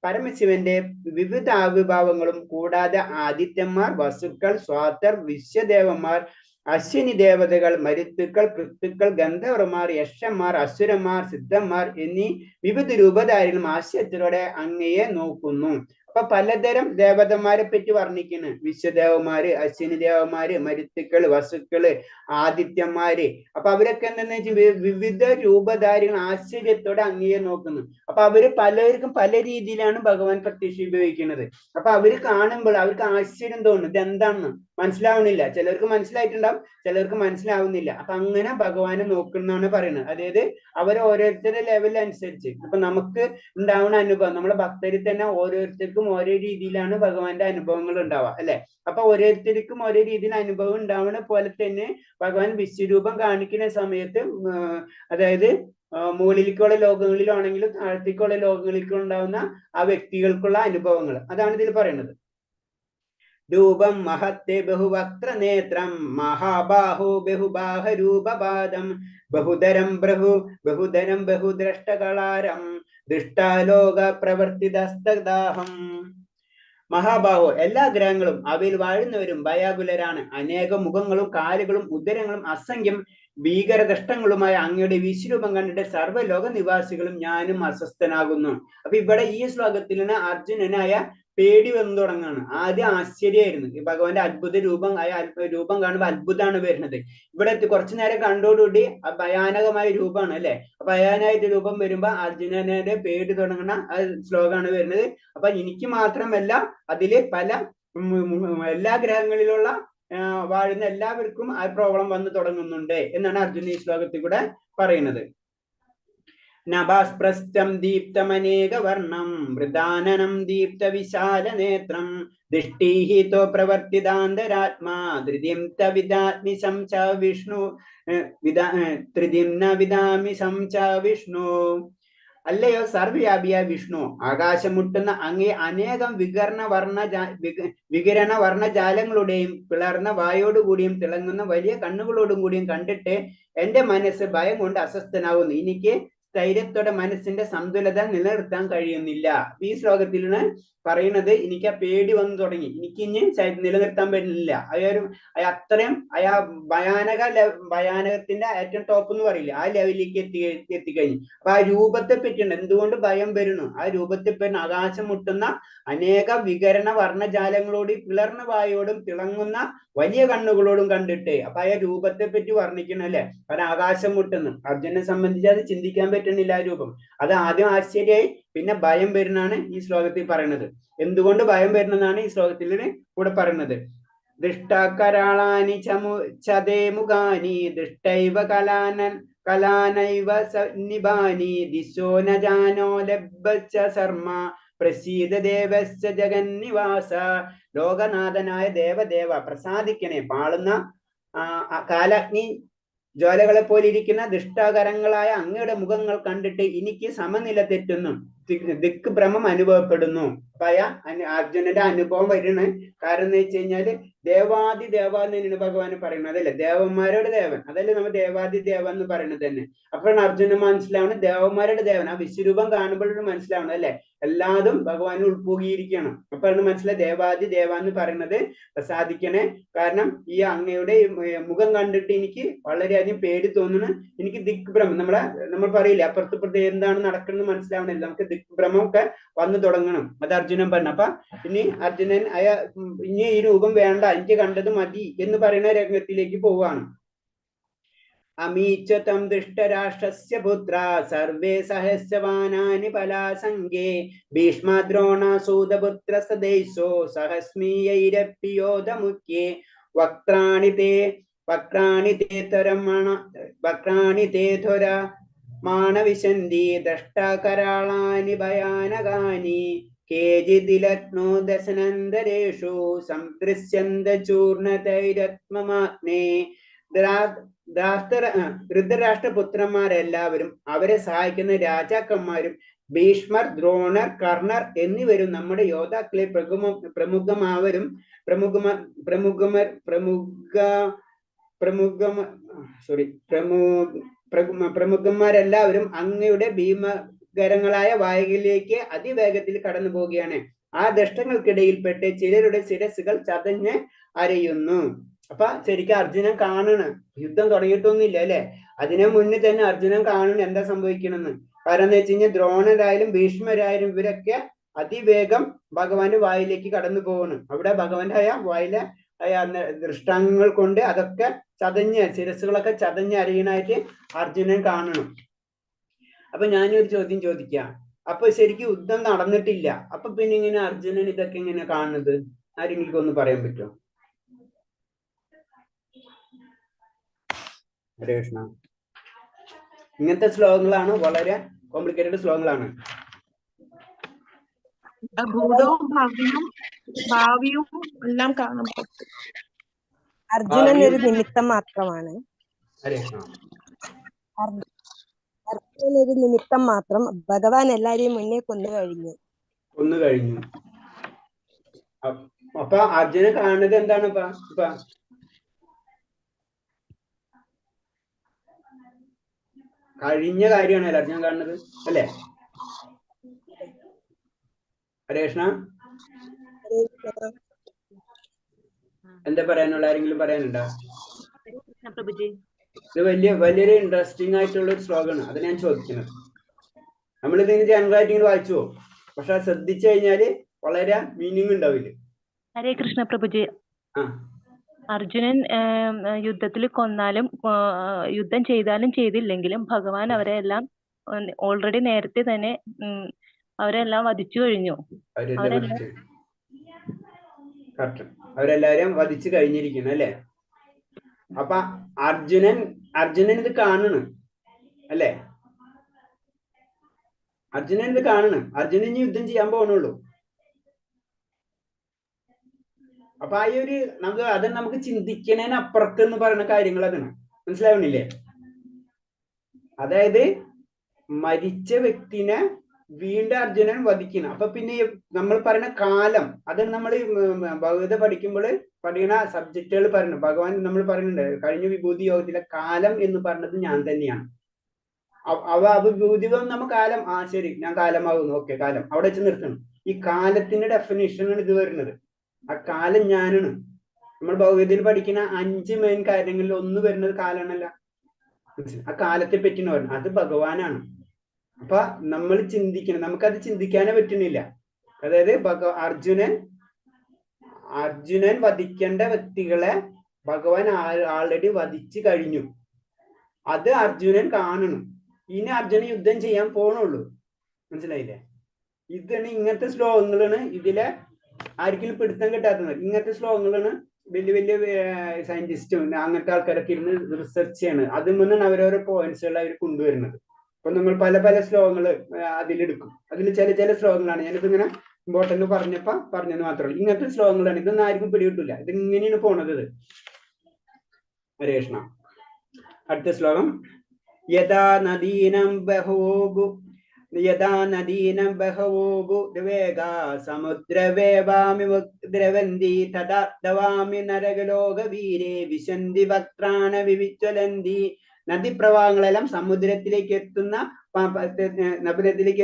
പരമശിവന്റെ വിവിധ ആവിർഭാവങ്ങളും കൂടാതെ ആദിത്യന്മാർ, വസുക്കൾ, സ്വാതർ, വിശ്വദേവന്മാർ, അശ്വിനി ദേവതകൾ, മരുത്തുക്കൾ, പൃത്തുക്കൾ, ഗന്ധർവന്മാർ, യക്ഷന്മാർ, അസുരന്മാർ, സിദ്ധന്മാർ എന്നീ വിവിധ രൂപധാരികളും ആശ്ചര്യത്തോടെ അങ്ങയെ നോക്കുന്നു. അപ്പൊ പലതരം ദേവതന്മാരെ പറ്റി വർണ്ണിക്കുന്നു. വിശ്വദേവന്മാര്, അശ്വിനി ദേവന്മാര്, മരുത്തുക്കള്, വസുക്കള്, ആദിത്യന്മാര്. അപ്പൊ അവരൊക്കെ എന്താന്ന് വെച്ചാൽ വിവിധ രൂപധാരികൾ ആശ്ചര്യത്തോടെ അങ്ങയെ നോക്കുന്നു. അപ്പൊ അവര് പലർക്കും പല രീതിയിലാണ് ഭഗവാൻ പ്രത്യക്ഷീഭവിക്കുന്നത്. അപ്പൊ അവര് കാണുമ്പോൾ അവർക്ക് ആശ്ചര്യം തോന്നുന്നു, ഇത് എന്താണെന്ന് മനസ്സിലാവുന്നില്ല. ചിലർക്ക് മനസ്സിലായിട്ടുണ്ടാവും, ചിലർക്ക് മനസ്സിലാവുന്നില്ല. അപ്പൊ അങ്ങനെ ഭഗവാനെ നോക്കുന്നതാണ് പറയുന്നത്. അതായത് അവർ ഓരോരുത്തരുടെ ലെവൽ അനുസരിച്ച് ഇപ്പൊ നമുക്ക് ഉണ്ടാവുന്ന അനുഭവം, നമ്മളെ ഭക്തരിൽ തന്നെ ഓരോരുത്തർക്കും ഓരോ രീതിയിലാണ് ഭഗവാന്റെ അനുഭവങ്ങൾ ഉണ്ടാവുക, അല്ലെ? അപ്പൊ ഓരോരുത്തർക്കും ഓരോ രീതിയിൽ അനുഭവം ഉണ്ടാവുന്ന പോലെ തന്നെ ഭഗവാൻ വിശ്വരൂപം കാണിക്കുന്ന സമയത്ത് അതായത് മുകളിലേക്കുള്ള ലോകങ്ങളിലാണെങ്കിലും താഴത്തേക്കുള്ള ലോകങ്ങളിലേക്കും ഉണ്ടാവുന്ന ആ വ്യക്തികൾക്കുള്ള അനുഭവങ്ങൾ അതാണ് ഇതിൽ പറയുന്നത്. രൂപം മഹത്തെ ബഹുവക്ത്ര നേത്രം മഹാബാഹു ബഹുബാഹരൂപപാദം ബഹുധരം ബഹുദ്രഷ്ടകളാരം ദൃഷ്ടാലോക പ്രവർത്തിതസ്തദാഹം. മഹാബാഹു, എല്ലാ ഗ്രഹങ്ങളും അവയിൽ വാഴുന്നവരും ഭയാകുലരാണ്. അനേകം മുഖങ്ങളും കാലുകളും ഉദരങ്ങളും അസംഖ്യം ഭീകരദഷ്ടങ്ങളുമായ അങ്ങയുടെ വിശ്വരൂപം കണ്ടിട്ട് സർവ്വലോക നിവാസികളും ഞാനും അസ്വസ്ഥനാകുന്നു. അപ്പൊ ഇവിടെ ഈ ശ്ലോകത്തിൽ അർജുനനായ പേടി വന്നു തുടങ്ങാണ്. ആദ്യം ആശ്ചര്യമായിരുന്നു, ഈ ഭഗവാന്റെ അത്ഭുത രൂപം കാണുമ്പോൾ അത്ഭുതമാണ് വരുന്നത്. ഇവിടെ കുറച്ചു നേരം കണ്ടോടുകൂടി ഭയാനകമായ രൂപമാണ്, അല്ലെ? ഭയാനായിട്ട് രൂപം വരുമ്പോ അർജുനന്റെ പേടി തുടങ്ങുന്ന ശ്ലോകമാണ് വരുന്നത്. അപ്പൊ എനിക്ക് മാത്രമല്ല അതില് പല എല്ലാ ഗ്രഹങ്ങളിലുള്ള വാഴുന്ന എല്ലാവർക്കും ആ പ്രോബ്ലം വന്നു തുടങ്ങുന്നുണ്ട് എന്നാണ് അർജുന ഈ ശ്ലോകത്തിൽ കൂടെ പറയുന്നത്. നഭാസ്പ്രസ്ഥം ദീപ്തമനേക വർണ്ണം വൃദാനനം ദീപ്ത വിശാല നേത്രം ദൃഷ്ടീഹിതോ പ്രവർത്തിതാന്തരാത്മാ ധൃതിം തവിദാമി സംച വിഷ്ണു ധൃതിം ന വിദാമി സംച വിഷ്ണു. അല്ലയോ സർവ്വവ്യാപിയ വിഷ്ണു, ആകാശം മുട്ടുന്ന അങ്ങേ അനേകം വികിരണ വർണ്ണജാലങ്ങളുടെയും പിളർന്ന വായോടുകൂടിയും തിളങ്ങുന്ന വലിയ കണ്ണുകളോടും കൂടിയും കണ്ടിട്ട് എന്റെ മനസ്സ് ഭയം കൊണ്ട് അസ്വസ്ഥനാകുന്നു. എനിക്ക് സ്ഥൈര്യത്തോടെ മനസ്സിന്റെ സന്തുലത നിലനിർത്താൻ കഴിയുന്നില്ല. ഈ ശ്ലോകത്തിലാണ് പറയുന്നത് എനിക്ക് ആ പേടി വന്നു തുടങ്ങി, എനിക്ക് ഇനി നിലനിർത്താൻ പറ്റുന്നില്ല. അത്രയും ഭയാനകത്തിന്റെ ഏറ്റവും ടോപ്പ് എന്ന് പറയില്ല, ആ ലെവലിലേക്ക് എത്തിക്കഴിഞ്ഞു. അപ്പൊ ആ രൂപത്തെ പറ്റിയുണ്ട് എന്തുകൊണ്ട് ഭയം വരുന്നു. ആ രൂപത്തെ പറ്റി ആകാശം മുട്ടുന്ന അനേക വികരണ വർണ്ണജാലങ്ങളോട് പിളർന്ന വായോടും തിളങ്ങുന്ന വലിയ കണ്ണുകളോടും കണ്ടിട്ട് അപ്പൊ ആ രൂപത്തെ പറ്റി വർണ്ണിക്കണം, അല്ലെ? കാരണം ആകാശം മുട്ടുന്നു, അർജുനെ സംബന്ധിച്ച് അത് ചിന്തിക്കാൻ പറ്റുന്നില്ല ആ രൂപം. അത് ആദ്യം ആശ്ചര്യമായി, പിന്നെ ഭയം വരുന്നതാണ് ഈ ശ്ലോകത്തിൽ പറയുന്നത്. എന്തുകൊണ്ട് ഭയം വരുന്നതാണ് ഈ ശ്ലോകത്തിൽ കൂടെ പറയുന്നത്. ദൃഷ്ടകരാളാനി ചതേ മുഖാനി ദൃഷ്ടൈവ കലാനൈവ നിബാനി ദിശോ ന ജാനോ ലബ്ബച്ച ശർമ്മ പ്രസീദ ദേവസ്യ ജഗന്നിവാസ. ലോകനാഥനായ ദേവദേവ പ്രസാദിക്കണേ. പാളുന്ന കാലഗ്നി ജ്വാലകളെ പോലെ ഇരിക്കുന്ന ദുഷ്ടകരങ്ങളായ അങ്ങയുടെ മുഖങ്ങൾ കണ്ടിട്ട് എനിക്ക് സമനില ദിക്ക് ഭ്രമം അനുഭവപ്പെടുന്നു. അപ്പൊ അർജുനന്റെ അനുഭവം വരുന്നത് കാരണം എന്ന് വെച്ച് കഴിഞ്ഞാല് ദേവാദി ദേവ എന്ന് തന്നെയാണ് ഭഗവാൻ പറയുന്നത്, അതല്ലേ? ദേവന്മാരുടെ ദേവൻ, അതല്ലേ നമ്മൾ ദേവാദി ദേവ എന്ന് പറയുന്നത് തന്നെ. അപ്പോഴാണ് അർജുനൻ മനസ്സിലാവുന്നത് ദേവന്മാരുടെ ദേവൻ. ആ വിശ്വരൂപം കാണുമ്പോഴാണ് മനസ്സിലാവുന്നത്, അല്ലെ? എല്ലാതും ഭഗവാൻ ഉൾപ്പോകിയിരിക്കണം. അപ്പോഴാണ് മനസ്സിലായി ദേവാദി ദേവ എന്ന് പറയുന്നത് പ്രസാദിക്കണേ. കാരണം ഈ അങ്ങയുടെ മുഖം കണ്ടിട്ട് എനിക്ക് വളരെയധികം പേടി തോന്നുന്നു. എനിക്ക് ദിക്ഭ്രമം, നമ്മൾ പറയില്ലേ അപ്പുറത്ത് എന്താണ് നടക്കുന്നത് മനസ്സിലാവണില്ല, നമുക്ക് ദിക്ഭ്രമം ഒക്കെ വന്നു തുടങ്ങണം. അത് അർജുനൻ പറഞ്ഞു. അപ്പൊ ഇനി അർജുനൻ ഇനി ഈ രൂപം വേണ്ട, എനിക്ക് കണ്ടത് മതി എന്ന് പറയുന്ന രംഗത്തിലേക്ക് പോവാണ്. അമീച്ഛതം ദൃഷ്ടരാഷ്ട്രസ്യ പുത്ര സർവേ സഹസ്രവാനാനി പലാസംഗേ ഭീഷ്മദ്രോണ സൂതപുത്ര സദൈസോ സഹസ്മീയൈരപ്പിയോധമുഖ്യേ വക്രാണി തേ ത്വര മാണവിശന്തി ദഷ്ടകരാളാനി ഭയാനകാനി കേചിദിലഗ്നോ ദശനന്തരേഷു സംദൃശ്യന്ത ചൂർണതൈരത്മമാഗ്നേ. ധൃതരാഷ്ട്രപുത്രന്മാരെല്ലാവരും അവരെ സഹായിക്കുന്ന രാജാക്കന്മാരും ഭീഷ്മർ, ദ്രോണർ, കർണർ എന്നിവരും നമ്മുടെ യോദ്ധാക്കളെ പ്രമുഖന്മാരെല്ലാവരും അങ്ങയുടെ ഭീമകരങ്ങളായ വായുകളിലേക്ക് അതിവേഗത്തിൽ കടന്നു പോവുകയാണ്. ആ ദഷ്ടങ്ങൾക്കിടയിൽപ്പെട്ട് ചിലരുടെ ശിരസ്സുകൾ ചതഞ്ഞ് അരയുന്നു. അപ്പൊ ശരിക്കും അർജുനൻ കാണണ്, യുദ്ധം തുടങ്ങിയിട്ടൊന്നുമില്ല, അല്ലെ? അതിനെ മുന്നേ തന്നെ അർജുനൻ കാണണം എന്താ സംഭവിക്കണമെന്ന്. കാരണം എന്താ വെച്ച് കഴിഞ്ഞാൽ ദ്രോണരായാലും ഭീഷ്മരായാലും ഇവരൊക്കെ അതിവേഗം ഭഗവാന്റെ വായിലേക്ക് കടന്നു പോകണം. അവിടെ ഭഗവാന്റെ വായിലെ ദൃഷ്ടാംഗങ്ങൾ കൊണ്ട് അതൊക്കെ ശിരസ്സുകളൊക്കെ ചതഞ്ഞ് അരിയണായിട്ട് അർജുനൻ കാണണം. അപ്പൊ ഞാനൊരു ചോദ്യം ചോദിക്കാം. അപ്പൊ ശരിക്കും യുദ്ധം നടന്നിട്ടില്ല, അപ്പൊ പിന്നെ ഇങ്ങനെ അർജുനൻ ഇതൊക്കെ ഇങ്ങനെ കാണുന്നത്? ആരെങ്കിലും ഒന്ന് പറയാൻ പറ്റുമോ? ഹരേ കൃഷ്ണ. ഇങ്ങനത്തെ ശ്ലോകങ്ങളാണ് വളരെ കോംപ്ലിക്കേറ്റഡ് ശ്ലോകങ്ങളാണ്. ഭൂതവും ഭാവിയും എല്ലാം കാണാൻ പറ്റും. അർജുനൻ ഒരു നിമിത്തം മാത്രമാണ്. ഹരേ കൃഷ്ണ. അർജുനൻ ഒരു നിമിത്തം മാത്രം. ഭഗവാൻ എല്ലാരെയും മുന്നേ കൊന്നു കഴിഞ്ഞു. അപ്പൊ അർജുനൻ കാണുന്നത് എന്താണ്? കഴിഞ്ഞ കാര്യമാണല്ലോ അർജുനൻ കാണുന്നത്, അല്ലേ? ഹരേ കൃഷ്ണ. എന്താ പറയാനുള്ള? ആരെങ്കിലും പറയാനുണ്ടോ? ഇത് വലിയൊരു ഇൻട്രസ്റ്റിംഗ് ആയിട്ടുള്ള ഒരു ശ്ലോകമാണ്, അത് ഞാൻ ചോദിക്കുന്നത്. നമ്മളിതിന് ജനറൽ ആയിട്ട് ഇങ്ങനെ വായിച്ചുവോ? പക്ഷെ അത് ശ്രദ്ധിച്ചു കഴിഞ്ഞാല് വളരെ മീനിങ് ഉണ്ടാവില്ല. ഹരേ കൃഷ്ണ പ്രഭുജി. അർജുനൻ യുദ്ധത്തിൽ കൊന്നാലും യുദ്ധം ചെയ്താലും ചെയ്തില്ലെങ്കിലും ഭഗവാൻ അവരെ എല്ലാം ഓൾറെഡി നേരത്തെ തന്നെ അവരെല്ലാം വധിച്ചു കഴിഞ്ഞു. അവരെല്ലാരും വധിച്ചു കഴിഞ്ഞിരിക്കുന്നു, അല്ലെ? അപ്പൊ അർജുനൻ ഇത് കാണണം, അല്ലെ? അർജുനൻ ഇത് കാണണം. അർജുനൻ യുദ്ധം ചെയ്യാൻ പോകണുള്ളൂ. അപ്പൊ ആ ഒരു അത് നമുക്ക് ചിന്തിക്കണേന് അപ്പുറത്ത് എന്ന് പറയുന്ന കാര്യങ്ങൾ അതാണ്. മനസ്സിലാവണില്ലേ? അതായത് മരിച്ച വ്യക്തിനെ വീണ്ടും അർജുനൻ വധിക്കണം. അപ്പൊ പിന്നെ നമ്മൾ പറയുന്ന കാലം, അത് നമ്മൾ ഭഗവത പഠിക്കുന്ന സബ്ജക്റ്റുകൾ പറയുന്നു. ഭഗവാൻ നമ്മൾ പറയുന്നുണ്ട് കഴിഞ്ഞ വിഭൂതി യോഗത്തിലെ കാലം എന്ന് പറഞ്ഞത് ഞാൻ തന്നെയാണ്. വിഭൂതി നമ്മ കാലം, ശരി ഞാൻ കാലമാകുന്നു, ഓക്കെ കാലം അവിടെ വെച്ച് നിർത്തണം. ഈ കാലത്തിന്റെ ഡെഫിനിഷനാണ് ഇത് വരുന്നത്. ആ കാലം ഞാനാണ്. നമ്മൾ ഭഗവതിയിൽ പഠിക്കുന്ന 5 മെയിൻ കാര്യങ്ങളിൽ ഒന്ന് വരുന്നത് കാലാണല്ല. ആ കാലത്തെ പറ്റിയാണ് പറയുന്നത്, അത് ഭഗവാനാണ്. അപ്പൊ നമ്മൾ ചിന്തിക്കണം, നമുക്കത് ചിന്തിക്കാനേ പറ്റുന്നില്ല. അതായത് അർജുനൻ വധിക്കേണ്ട വ്യക്തികളെ ഭഗവാൻ ആൾറെഡി വധിച്ചു കഴിഞ്ഞു. അത് അർജുനൻ കാണണം. ഇനി അർജുനൻ യുദ്ധം ചെയ്യാൻ പോണുള്ളൂ. മനസ്സിലായില്ലേ? ഇതാണ് ഇങ്ങനത്തെ ശ്ലോകങ്ങളാണ് ഇതിലെ ആർക്കും പിടുത്തം കിട്ടാത്തത്. ഇങ്ങനത്തെ ശ്ലോകങ്ങളാണ് വലിയ സയന്റിസ്റ്റും അങ്ങനത്തെ ആൾക്കാരൊക്കെ ഇരുന്ന് റിസർച്ച് ചെയ്യണം. അതിൽ നിന്നാണ് അവരോരോ പോയിന്റ്സുകൾ അവർ കൊണ്ടുവരുന്നത്. അപ്പൊ നമ്മൾ പല ശ്ലോകങ്ങള് അതിലെടുക്കും. അതിൽ ചില ശ്ലോകങ്ങളാണ് ഞാനിപ്പോ ഇങ്ങനെ ഇമ്പോർട്ടന്റ് പറഞ്ഞെന്ന് മാത്രമല്ല. ഇങ്ങനത്തെ ശ്ലോകങ്ങളാണ്. ഇതൊന്നും ആർക്കും പിടികിട്ടില്ല. ഇത് ഇങ്ങനെയാണ് പോണത്. ഹരേ കൃഷ്ണ. അടുത്ത ശ്ലോകം. യഥാ നദീനം യഥാ നദീനം ബഹവോ ഭൂവേഗാ സമുദ്രവേവാമി ദ്രവന്തി തഥാ ദവാമി നരകലോകവീരേ വിശന്തി വക്രാണ വിവിജ്വലന്തി. നദീപ്രവാഹങ്ങളെല്ലാം സമുദ്രത്തിലേക്ക്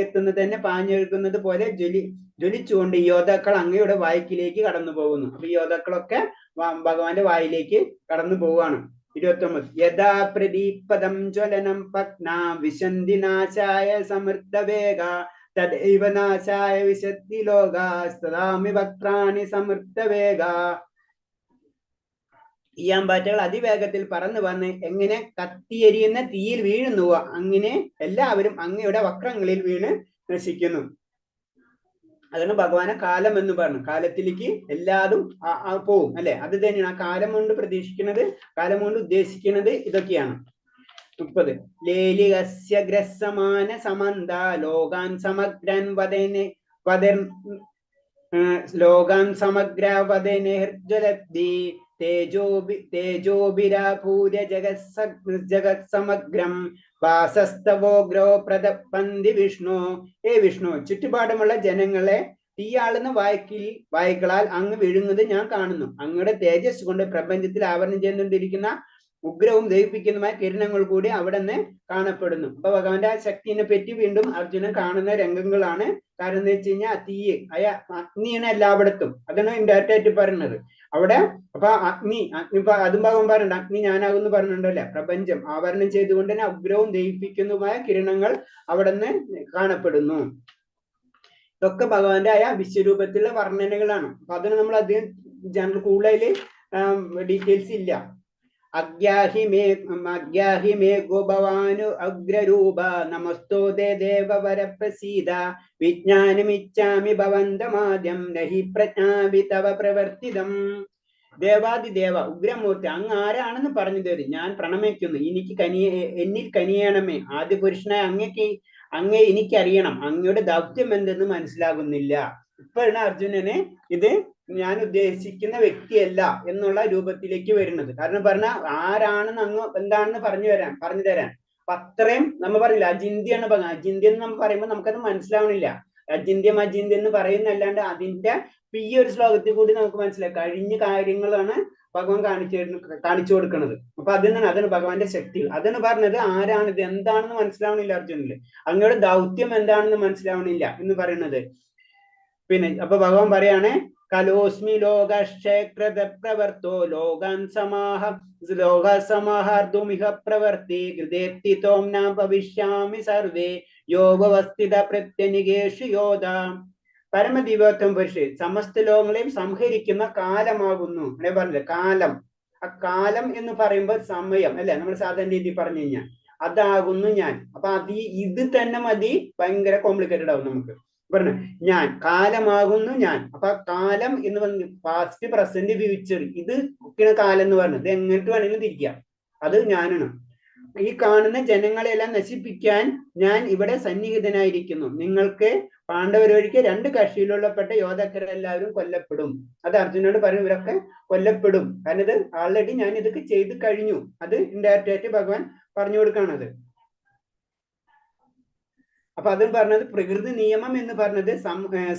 എത്തുന്ന തന്നെ പാഞ്ഞൊഴുകുന്നത് പോലെ ജ്വലിച്ചുകൊണ്ട് യോദ്ധാക്കൾ അങ്ങയുടെ വായ്ക്കിലേക്ക് കടന്നു പോകുന്നു. അപ്പൊ ഈ യോദ്ധാക്കളൊക്കെ ഭഗവാന്റെ വായിലേക്ക് കടന്നു പോവുകയാണ്. 29 യഥാ പ്രദീപദം ജ്വലനം പത്ന വിശന്തി നാശായ സമൃദ്ധവേഗ തദൈവ നാശായ വിശത്തി ലോകാസ്തദാമി വക്രാണി സമൃദ്ധവേഗ. ഈ അമ്പാറ്റകൾ അതിവേഗത്തിൽ പറന്നു വന്ന് എങ്ങനെ കത്തിയെരിയുന്ന തീയിൽ വീഴുന്നുവോ അങ്ങനെ എല്ലാവരും അങ്ങയുടെ വക്രങ്ങളിൽ വീണ് നശിക്കുന്നു. അതാണ് ഭഗവാനെ കാലം എന്ന് പറഞ്ഞു. കാലത്തിലേക്ക് എല്ലാതും പോവും അല്ലെ. അത് തന്നെയാണ് ആ കാലം കൊണ്ട് പ്രതീക്ഷിക്കുന്നത്, കാലം കൊണ്ട് ഉദ്ദേശിക്കുന്നത് ഇതൊക്കെയാണ്. 30 ലേലികസ്യ ഗ്രസമാന സമന്ത ലോകാൻ സമഗ്രാൻ ലോകാൻ സമഗ്ര വദനേർജ്വലദ്ദി തേജോബിരാപൂര്യ ജഗത് സമഗ്രം വാസസ്തവോഗ്രോ പ്രതപന്തി വിഷ്ണു. വിഷ്ണു, ചുറ്റുപാടുമുള്ള ജനങ്ങളെ തീയാളുന്ന വായ്ക്കളാൽ അങ്ങ് വിഴുങ്ങുന്നത് ഞാൻ കാണുന്നു. അങ്ങയുടെ തേജസ് കൊണ്ട് പ്രപഞ്ചത്തിൽ ആവരണം ചെയ്തുകൊണ്ടിരിക്കുന്ന ഉഗ്രവും ദഹിപ്പിക്കുന്നതുമായ കിരണങ്ങൾ കൂടി അവിടെ നിന്ന് കാണപ്പെടുന്നു. അപ്പൊ ഭഗവാന്റെ ആ ശക്തിനെ പറ്റി വീണ്ടും അർജുനൻ കാണുന്ന രംഗങ്ങളാണ്. കാരണം എന്താ വെച്ച് കഴിഞ്ഞാൽ അഗ്നിയാണ് എല്ലായിടത്തും. അതാണ് ഇൻഡയറക്റ്റ് ആയിട്ട് പറയുന്നത് അവിടെ. അപ്പൊ അഗ്നി അതും ഭഗവാൻ പറയുന്നുണ്ട്, അഗ്നി ഞാനാകുന്നു പറഞ്ഞിട്ടുണ്ടല്ലേ. പ്രപഞ്ചം ആവരണം ചെയ്തുകൊണ്ട് തന്നെ ഉഗ്രവും ദഹിപ്പിക്കുന്നതുമായ കിരണങ്ങൾ അവിടെ നിന്ന് കാണപ്പെടുന്നു. ഇതൊക്കെ ഭഗവാന്റെ ആയ വിശ്വരൂപത്തിലുള്ള വർണ്ണനകളാണ്. അപ്പൊ അതിന് നമ്മൾ അധികം ജനറൽ കൂടുതൽ ഡീറ്റെയിൽസ് ഇല്ല. അഗ്യാഹി മേ ഗോഭവാനു അഗ്രരൂപ നമസ്തോദേ ദേവവര പ്രസീദ വിജ്ഞാനമിച്ഛാമി ഭവന്തമാദ്യം നഹി പ്രജ്ഞാപി തവ പ്രവർത്തിതം. ദേവാദിദേവ ഉഗ്രമൂർത്തി, അങ്ങ് ആരാണെന്ന് പറഞ്ഞു തരും. ഞാൻ പ്രണമിക്കുന്നു. എന്നിൽ കനിയണമേ. ആദ്യ പുരുഷനായ അങ്ങേ എനിക്കറിയണം. അങ്ങയുടെ ദൗത്യം എന്തെന്ന് മനസ്സിലാകുന്നില്ല. ഇപ്പോഴാണ് അർജുനന് ഇത് ഞാൻ ഉദ്ദേശിക്കുന്ന വ്യക്തിയല്ല എന്നുള്ള രൂപത്തിലേക്ക് വരുന്നത്. കാരണം പറഞ്ഞ ആരാണെന്ന് അങ്ങ് എന്താണെന്ന് പറഞ്ഞു തരാൻ. അപ്പൊ അത്രയും നമ്മൾ പറയില്ല അചിന്യാണ്. അചിന്യം എന്ന് നമ്മൾ പറയുമ്പോൾ നമുക്കത് മനസ്സിലാവണില്ല. അചിന്യം എന്ന് പറയുന്നല്ലാണ്ട് അതിന്റെ ഈ ഒരു ശ്ലോകത്തിൽ കൂടി നമുക്ക് മനസ്സിലായി കഴിഞ്ഞ കാര്യങ്ങളാണ് ഭഗവാൻ കാണിച്ചു കൊടുക്കുന്നത്. അപ്പൊ അതാണ് ഭഗവാന്റെ ശക്തി. അതാണ് പറഞ്ഞത് ആരാണിത് എന്താണെന്ന് മനസ്സിലാവണില്ല അർജുനന്. അങ്ങയുടെ ദൗത്യം എന്താണെന്ന് മനസ്സിലാവണില്ല എന്ന് പറയുന്നത്. പിന്നെ അപ്പൊ ഭഗവാൻ പറയാണ് കലോസ്മി ലോകക്ഷേത്ര പ്രവർത്തോ ലോകസമാഹാർദുമിഹ പ്രവർത്തി ഹൃദേത്തി തോം ന ഭവിഷ്യാമി സർവേ യോഗവസ്ഥിത പ്രത്യനികേഷു യോധ. പരമദിവ്യോത്തമ പുരുഷൻ സമസ്ത ലോകങ്ങളെയും സംഹരിക്കുന്ന കാലമാകുന്നു. അല്ലെ പറഞ്ഞില്ലേ കാലം. ആ കാലം എന്ന് പറയുമ്പോൾ സമയം അല്ലെ, നമ്മൾ സാധാരണ രീതി പറഞ്ഞു കഴിഞ്ഞാൽ അതാകുന്നു ഞാൻ. അപ്പൊ ഇത് തന്നെ മതി, ഭയങ്കര കോംപ്ലിക്കേറ്റഡ് ആവും നമുക്ക്. പറഞ്ഞു ഞാൻ കാലമാകുന്നു ഞാൻ. അപ്പൊ കാലം എന്ന് പറഞ്ഞു പാസ്റ്റ് പ്രസന്റ് ഫ്യൂച്ചർ ഇത് ഒക്കെയാണ് കാലം എന്ന് പറഞ്ഞത്. ഇത് എങ്ങോട്ട് വേണമെങ്കിലും തിരിക്കാം. അത് ഞാനാണ്. ഈ കാണുന്ന ജനങ്ങളെല്ലാം നശിപ്പിക്കാൻ ഞാൻ ഇവിടെ സന്നിഹിതനായിരിക്കുന്നു. നിങ്ങൾക്ക് പാണ്ഡവരൊഴികെ 2 കക്ഷിയിലുള്ളപ്പെട്ട യോദ്ധാക്കളെല്ലാവരും കൊല്ലപ്പെടും. അത് അർജുനോട് പറഞ്ഞു, ഇവരൊക്കെ കൊല്ലപ്പെടും. കാരണം ഇത് ആൾറെഡി ഞാൻ ഇതൊക്കെ ചെയ്ത് കഴിഞ്ഞു. അത് ഇൻഡയറക്റ്റ് ആയിട്ട് ഭഗവാൻ പറഞ്ഞു കൊടുക്കുകയാണത്. അപ്പൊ അതും പറഞ്ഞത് പ്രകൃതി നിയമം എന്ന് പറഞ്ഞത്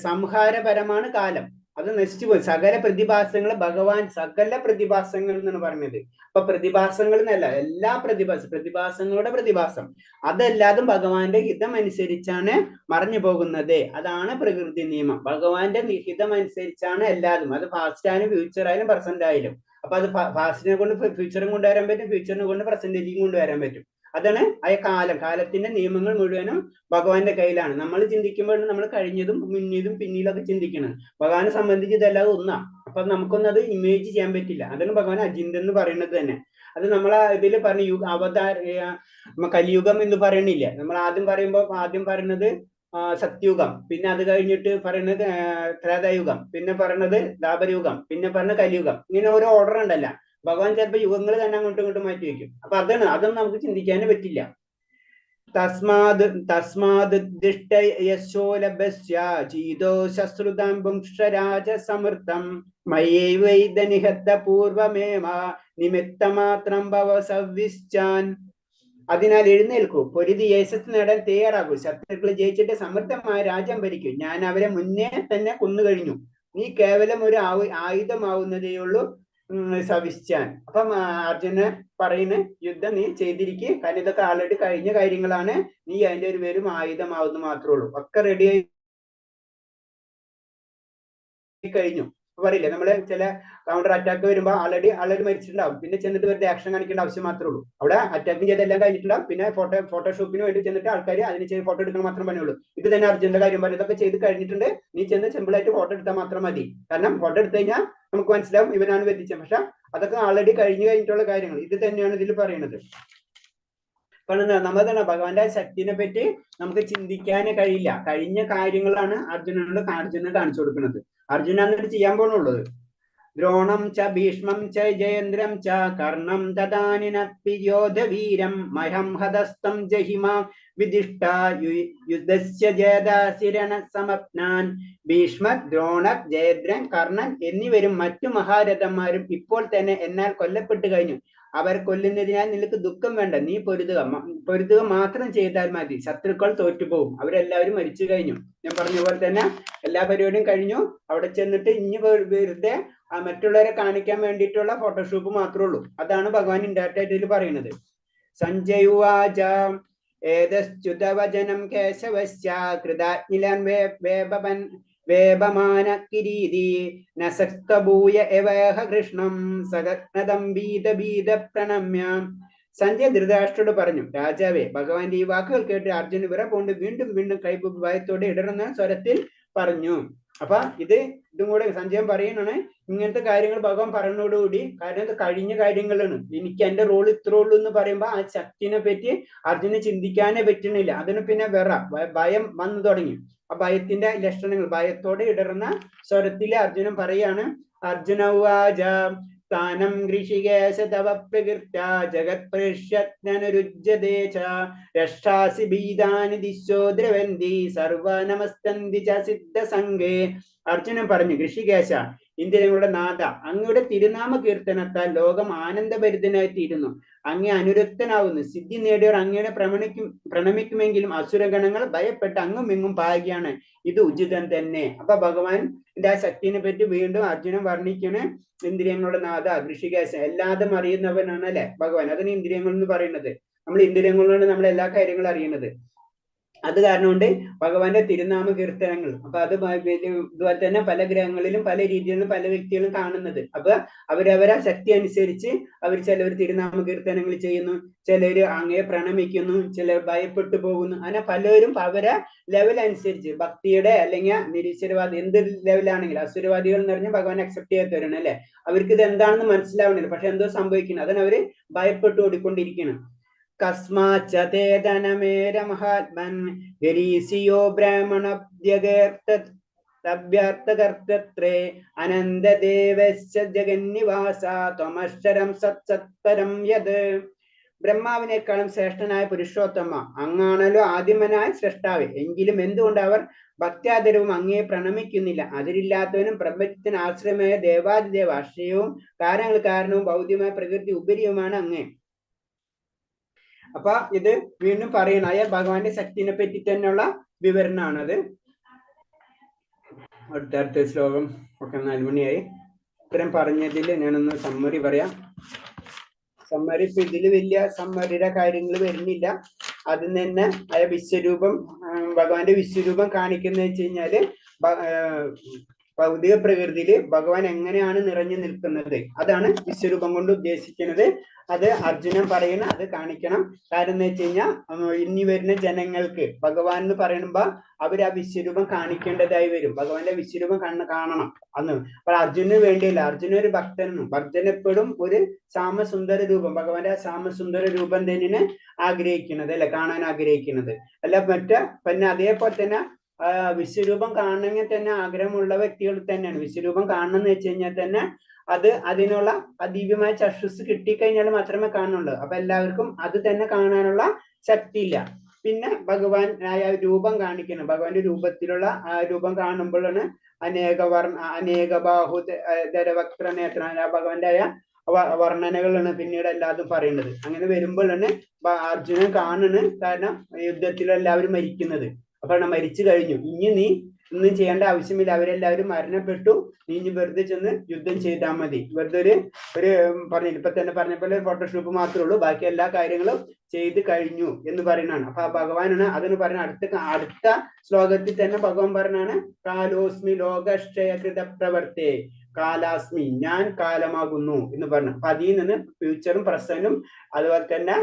സംഹാരപരമാണ് കാലം. അത് നശിച്ചു പോയി. സകല പ്രതിഭാസങ്ങൾ ഭഗവാൻ സകല പ്രതിഭാസങ്ങൾ എന്നാണ് പറഞ്ഞത്. അപ്പൊ പ്രതിഭാസങ്ങൾ എന്നല്ല, എല്ലാ പ്രതിഭാസങ്ങളുടെ പ്രതിഭാസം അതെല്ലാതും ഭഗവാന്റെ ഹിതം അനുസരിച്ചാണ് മറഞ്ഞു പോകുന്നത്. അതാണ് പ്രകൃതി നിയമം. ഭഗവാന്റെ ഹിതം അനുസരിച്ചാണ് എല്ലാതും. അത് പാസ്റ്റ് ആയാലും ഫ്യൂച്ചർ ആയാലും പ്രസന്റ് ആയാലും. അപ്പൊ അത് പാസ്റ്റിനെ കൊണ്ട് ഫ്യൂച്ചറും കൊണ്ടുവരാൻ പറ്റും, ഫ്യൂച്ചറിനെ കൊണ്ട് പ്രസന്റേജിയും കൊണ്ടുവരാൻ പറ്റും. അതാണ് ആ കാലത്തിന്റെ നിയമങ്ങൾ മുഴുവനും ഭഗവാന്റെ കയ്യിലാണ്. നമ്മൾ ചിന്തിക്കുമ്പോൾ നമ്മൾ കഴിഞ്ഞതും മുന്നിലും പിന്നിലും ഒക്കെ ചിന്തിക്കുന്നത്. ഭഗവാനെ സംബന്ധിച്ച് ഇതെല്ലാം ഒന്നാ. അപ്പൊ നമുക്കൊന്നും അത് ഇമേജ് ചെയ്യാൻ പറ്റില്ല. അതാണ് ഭഗവാൻ അചിന്ത എന്ന് പറയുന്നത് തന്നെ. അത് നമ്മൾ ഇതിൽ പറഞ്ഞ കലിയുഗം എന്ന് പറയണില്ല. നമ്മൾ ആദ്യം പറയുന്നത് സത്യുഗം, പിന്നെ അത് കഴിഞ്ഞിട്ട് പറയുന്നത് ത്രേതായുഗം, പിന്നെ പറയുന്നത് ദ്വാപരയുഗം, പിന്നെ പറഞ്ഞ കലിയുഗം. ഇങ്ങനെ ഓരോ ഓർഡർ ഉണ്ടല്ല. ഭഗവാൻ ചിലപ്പോൾ യുഗങ്ങൾ തന്നെ അങ്ങോട്ടും ഇങ്ങോട്ടും മാറ്റി വെക്കും. അപ്പൊ അതൊന്നും നമുക്ക് ചിന്തിക്കാനേ പറ്റില്ല. തസ്മാത് ദിഷ്ടയശോലഭസ്യ ജീതോ ശശ്രുതം പുംക്ഷരാജ സമൃദ്ധം മയേവൈദനിഹത്ത പൂർവമേവ നിമിത്തമാത്രം ഭവ സവ്വിശ്ചാൻ. അതിനാൽ എഴുന്നേൽക്കൂ, പൊരുതി യേശസ് നേടാൻ തയ്യാറാകൂ. ശത്രുക്കളെ ജയിച്ചിട്ട് സമൃദ്ധമായ രാജ്യം ഭരിക്കൂ. ഞാൻ അവരെ മുന്നേ തന്നെ കൊന്നു കഴിഞ്ഞു. നീ കേവലം ഒരു ആയുധമാവുന്നതേയുള്ളൂ സവിശ്ചാൻ. അപ്പം അർജുന പറയുന്ന യുദ്ധം നീ ചെയ്തിരിക്കുക, കാരണം ഇതൊക്കെ ആൾറെഡി കഴിഞ്ഞ കാര്യങ്ങളാണ്. നീ അതിന്റെ ഒരു പേരും ആയുധമാവുന്ന മാത്രമേ ഉള്ളൂ. ഒക്കെ റെഡിയായി കഴിഞ്ഞു. പറയില്ലേ നമ്മള് ചില കൗണ്ടർ അറ്റാക്ക് വരുമ്പോൾ ആൾറെഡി മരിച്ചിട്ടുണ്ടാവും. പിന്നെ ചെന്നിട്ട് വെറുതെ ആക്ഷൻ കാണിക്കേണ്ട ആവശ്യം മാത്രമേ ഉള്ളൂ. അവിടെ അറ്റാക്കിങ് ചെയ്തെല്ലാം കഴിഞ്ഞിട്ടുണ്ടാവും. പിന്നെ ഫോട്ടോഷൂട്ടിന് വേണ്ടി ചെന്നിട്ട് ആൾക്കാർ അതിന് ചെയ്ത് ഫോട്ടോ എടുക്കാൻ മാത്രം പറ്റുള്ളൂ. ഇത് തന്നെ അർജുന്റെ കാര്യം പറഞ്ഞു, ഇതൊക്കെ ചെയ്ത് കഴിഞ്ഞിട്ടുണ്ട്, നീ ചെന്ന് സിമ്പിൾ ആയിട്ട് ഫോട്ടോ എടുത്താൽ മാത്രം മതി. കാരണം ഫോട്ടോ എടുത്തു കഴിഞ്ഞാൽ നമുക്ക് മനസ്സിലാവും ഇവനാണ് വ്യതിച്ചത്. പക്ഷെ അതൊക്കെ ആൾറെഡി കഴിഞ്ഞിട്ടുള്ള കാര്യങ്ങൾ. ഇത് തന്നെയാണ് ഇതിൽ പറയുന്നത്. നമ്മൾ തന്നെ ഭഗവാന്റെ ശക്തിനെ പറ്റി നമുക്ക് ചിന്തിക്കാനേ കഴിയില്ല. കഴിഞ്ഞ കാര്യങ്ങളാണ് അർജുനന് കാണിച്ചു കൊടുക്കുന്നത്. അർജുന എന്നിട്ട് ചെയ്യാൻ പോണുള്ളത്. ദ്രോണം ച ഭീഷ്മം ച ജയേന്ദ്രം ച കർണം തദാനിനപിയോധവീരം മഹം ഹതസ്തം ജഹിമാ വിദിഷ്ട യുദ്ധസ്യ ജേതാസിരണ സമപ്നാൻ. ഭീഷ്മ, ദ്രോണ, ജയദ്രൻ, കർണൻ എന്നിവരും മറ്റു മഹാരഥന്മാരും ഇപ്പോൾ തന്നെ എന്നാൽ കൊല്ലപ്പെട്ടു കഴിഞ്ഞു. അവർ കൊല്ലുന്നതിനാൽ നിനക്ക് ദുഃഖം വേണ്ട, നീ പൊരുതുക മാത്രം ചെയ്താൽ മതി. ശത്രുക്കൾ തോറ്റുപോകും, അവരെല്ലാവരും മരിച്ചു കഴിഞ്ഞു. ഞാൻ പറഞ്ഞ പോലെ തന്നെ എല്ലാ പരിപാടിയും കഴിഞ്ഞു. അവിടെ ചെന്നിട്ട് ഇനി വെറുതെ മറ്റുള്ളവരെ കാണിക്കാൻ വേണ്ടിയിട്ടുള്ള ഫോട്ടോഷൂപ്പ് മാത്രമേ ഉള്ളൂ. അതാണ് ഭഗവാൻ ഇൻഡയറക്റ്റ് ആയിട്ട് ഇതിൽ പറയുന്നത്. സഞ്ജയുവാച ഏതശ്ചുതവചനം കേശവശ്യ കൃതാജ്ഞിലാൻ വേപമാന കിരീതി നസക്തഭൂയ എവേഹ കൃഷ്ണം സഗത്നദം ഭീത പ്രണമ്യ. സഞ്ജയ ധൃതരാഷ്ട്രോട് പറഞ്ഞു, രാജാവേ, ഭഗവാന്റെ ഈ വാക്കുകൾ കേട്ട് അർജുന വിറകൊണ്ട് വീണ്ടും വീണ്ടും കൈപ്പൂപ്പി ഭയത്തോടെ ഇടറുന്ന സ്വരത്തിൽ പറഞ്ഞു. അപ്പൊ ഇതും കൂടെ സഞ്ജയൻ പറയുന്നതാണ്. ഇങ്ങനത്തെ കാര്യങ്ങൾ ഭഗവാൻ പറഞ്ഞോടുകൂടി, കാരണം ഇത് കഴിഞ്ഞ കാര്യങ്ങളാണ്. എനിക്ക് എന്റെ റോൾ ഇത്ര ഉള്ളൂ എന്ന് പറയുമ്പോ ആ ശക്തിനെ പറ്റി അർജുന ചിന്തിക്കാനേ പറ്റുന്നില്ല. അതിന് പിന്നെ ഭയം വന്നു തുടങ്ങി. ആ ഭയത്തിന്റെ ലക്ഷണങ്ങൾ, ഭയത്തോടെ ഇടറുന്ന സ്വരത്തില് അർജുനൻ പറയാണ്. അർജുന ഉവാച സ്ഥാനം ഋഷികേശ തവ പ്രകൃത്യ ജഗത് പ്രഷ്യജ്ഞനുരുജ്യതേ ച രക്ഷാസി ഭീതാനി ദിശോ ദ്രവന്തി സർവ നമസ്തന്തി ച സിദ്ധസംഗേ. അർജുനൻ പറഞ്ഞു, ഋഷികേശ, ഇന്ദ്രിയങ്ങളുടെ നാഥ, അങ്ങയുടെ തിരുനാമ കീർത്തനത്താൽ ലോകം ആനന്ദഭരിതനായി തീരുന്നു. അങ്ങേ അനുരക്തനാവുന്നു. സിദ്ധി നേടിയവർ അങ്ങയുടെ പ്രണമിക്കുമെങ്കിലും അസുരഗണങ്ങൾ ഭയപ്പെട്ട് അങ്ങും ഇങ്ങും പായുകയാണ്. ഇത് ഉചിതം തന്നെ. അപ്പൊ ഭഗവാന്റെ ആ ശക്തിനെ പറ്റി വീണ്ടും അർജുനൻ വർണ്ണിക്കണേ. ഇന്ദ്രിയങ്ങളുടെ നാഥ ഋഷികേശ, എല്ലാതും അറിയുന്നവനാണ് അല്ലെ ഭഗവാൻ. അതാണ് ഇന്ദ്രിയങ്ങൾ എന്ന് പറയുന്നത്. നമ്മൾ ഇന്ദ്രിയങ്ങളിലാണ് നമ്മൾ എല്ലാ കാര്യങ്ങളും അറിയുന്നത്. അത് കാരണം കൊണ്ട് ഭഗവാന്റെ തിരുനാമ കീർത്തനങ്ങൾ, അപ്പൊ അത് ഇതുപോലെ തന്നെ പല ഗ്രഹങ്ങളിലും പല രീതിയിലും പല വ്യക്തികളും കാണുന്നത്. അപ്പൊ അവരവരെ ശക്തി അനുസരിച്ച് അവർ ചിലർ തിരുനാമ കീർത്തനങ്ങൾ ചെയ്യുന്നു, ചിലര് അങ്ങയെ പ്രണമിക്കുന്നു, ചിലർ ഭയപ്പെട്ടു പോകുന്നു. അങ്ങനെ പലരും അവരെ ലെവൽ അനുസരിച്ച് ഭക്തിയുടെ അല്ലെങ്കിൽ നിരീശ്വരവാദി എന്ത് ലെവലാണെങ്കിലും, അസുരവാദികൾ എന്ന് പറഞ്ഞാൽ ഭഗവാൻ അക്സെപ്റ്റ് ചെയ്യാത്തവരാണ് അല്ലെ. അവർക്ക് ഇത് എന്താണെന്ന് മനസ്സിലാവുന്നില്ല. പക്ഷെ എന്തോ സംഭവിക്കുന്നു, അതിന് അവര് ഭയപ്പെട്ടു ഓടിക്കൊണ്ടിരിക്കണം. കസ്മാച്ചതേതനമേര മഹാത്മൻ ഗരീസിയോ ബ്രാഹ്മണബ്ദ്യഗേർത്തേ അനന്തദേവസ്യ ജഗന്നിവാസ ത്വമക്ഷരം സത്സത്പരം യത്. ബ്രഹ്മാവിനേക്കാളും ശ്രേഷ്ഠനായ പുരുഷോത്തമ, അങ്ങാണല്ലോ ആദിമനായ സൃഷ്ടാവ്. എങ്കിലും എന്തുകൊണ്ട് അവർ ഭക്ത്യാദരവും അങ്ങയെ പ്രണമിക്കുന്നില്ല? അതിരില്ലാത്തവനും പ്രപഞ്ചത്തിന് ആശ്രയമായ ദേവാദിദേവ, ആശ്രയവും കാരണങ്ങൾ കാരണവും ഭൗതികമായ പ്രകൃതി ഉപരിയുമാണ് അങ്ങേ. അപ്പൊ ഇത് വീണ്ടും പറയണ ഭഗവാന്റെ ശക്തിനെ പറ്റി തന്നെയുള്ള വിവരണമാണത്. അടുത്ത ശ്ലോകം ഒക്കെ 4 മണിയായി. ഇത്രയും പറഞ്ഞതിൽ ഞാനൊന്ന് സമ്മറി പറയാം. സമ്മറി ഇപ്പൊ ഇതില് വലിയ സമ്മറിയുടെ കാര്യങ്ങൾ വരുന്നില്ല. അതിൽ തന്നെ വിശ്വരൂപം, ഭഗവാന്റെ വിശ്വരൂപം കാണിക്കുന്ന വെച്ച് കഴിഞ്ഞാല് ഭൗതിക പ്രകൃതിയിൽ ഭഗവാൻ എങ്ങനെയാണ് നിറഞ്ഞു നിൽക്കുന്നത്, അതാണ് വിശ്വരൂപം കൊണ്ട് ഉദ്ദേശിക്കുന്നത്. അത് അർജുനൻ പറയുന്ന അത് കാണിക്കണം. കാരണം എന്ന് വെച്ച് കഴിഞ്ഞാൽ ഇനി വരുന്ന ജനങ്ങൾക്ക് ഭഗവാൻ എന്ന് പറയുമ്പോ അവർ ആ വിശ്വരൂപം കാണിക്കേണ്ടതായി വരും. ഭഗവാന്റെ വിശ്വരൂപം കാണണം അന്ന്. അപ്പൊ അർജുനന് വേണ്ടിയല്ല, അർജുന ഒരു ഭക്തനും ഭക്തനെപ്പോഴും ഒരു സാമസുന്ദര രൂപം, ഭഗവാന്റെ സാമസുന്ദര രൂപം തന്നെയാണ് ആഗ്രഹിക്കുന്നത് അല്ലെ, കാണാൻ ആഗ്രഹിക്കുന്നത് അല്ല. പിന്നെ അതേപോലെ തന്നെ വിശ്വരൂപം കാണണമെങ്കിൽ തന്നെ ആഗ്രഹമുള്ള വ്യക്തികൾ തന്നെയാണ്. വിശ്വരൂപം കാണണം എന്ന് വെച്ച് കഴിഞ്ഞാൽ തന്നെ അത് അതിനുള്ള ദിവ്യമായ ചക്ഷുസ് കിട്ടിക്കഴിഞ്ഞാൽ മാത്രമേ കാണുള്ളൂ. അപ്പൊ എല്ലാവർക്കും അത് തന്നെ കാണാനുള്ള ശക്തി ഇല്ല. പിന്നെ ഭഗവാൻ രൂപം കാണിക്കണം. ഭഗവാന്റെ രൂപത്തിലുള്ള ആ രൂപം കാണുമ്പോഴാണ് അനേക ബാഹുധരവക്ത്ര നേത്ര, ഭഗവാന്റെ വർണ്ണനകളാണ് പിന്നീട് എല്ലാതും പറയുന്നത്. അങ്ങനെ വരുമ്പോഴാണ് അർജുനൻ കാണുന്നത്, കാരണം യുദ്ധത്തിൽ എല്ലാവരും മരിക്കുന്നത്. അപ്പൊ മരിച്ചു കഴിഞ്ഞു, ഇനി നീ ഒന്നും ചെയ്യേണ്ട ആവശ്യമില്ല, അവരെല്ലാവരും മരണപ്പെട്ടു, നീ ഇനി വെറുതെ ചെന്ന് യുദ്ധം ചെയ്താൽ മതി. വെറുതെ ഒരു പറഞ്ഞു, ഇപ്പൊ തന്നെ പറഞ്ഞ പോലെ ഫോട്ടോഷൂപ്പ് മാത്രമേ ഉള്ളൂ, ബാക്കി എല്ലാ കാര്യങ്ങളും ചെയ്ത് കഴിഞ്ഞു എന്ന് പറയുന്നതാണ്. അപ്പൊ ആ ഭഗവാനാണ് അതിന് പറഞ്ഞ അടുത്ത ശ്ലോകത്തിൽ തന്നെ ഭഗവാൻ പറഞ്ഞാണ് കാലോസ്മി ലോകക്ഷയകൃത പ്രവർത്തേ, കാലാസ്മി ഞാൻ കാലമാകുന്നു എന്ന് പറഞ്ഞു. അപ്പൊ അതിൽ നിന്ന് ഫ്യൂച്ചറും പ്രസന്റും അതുപോലെ തന്നെ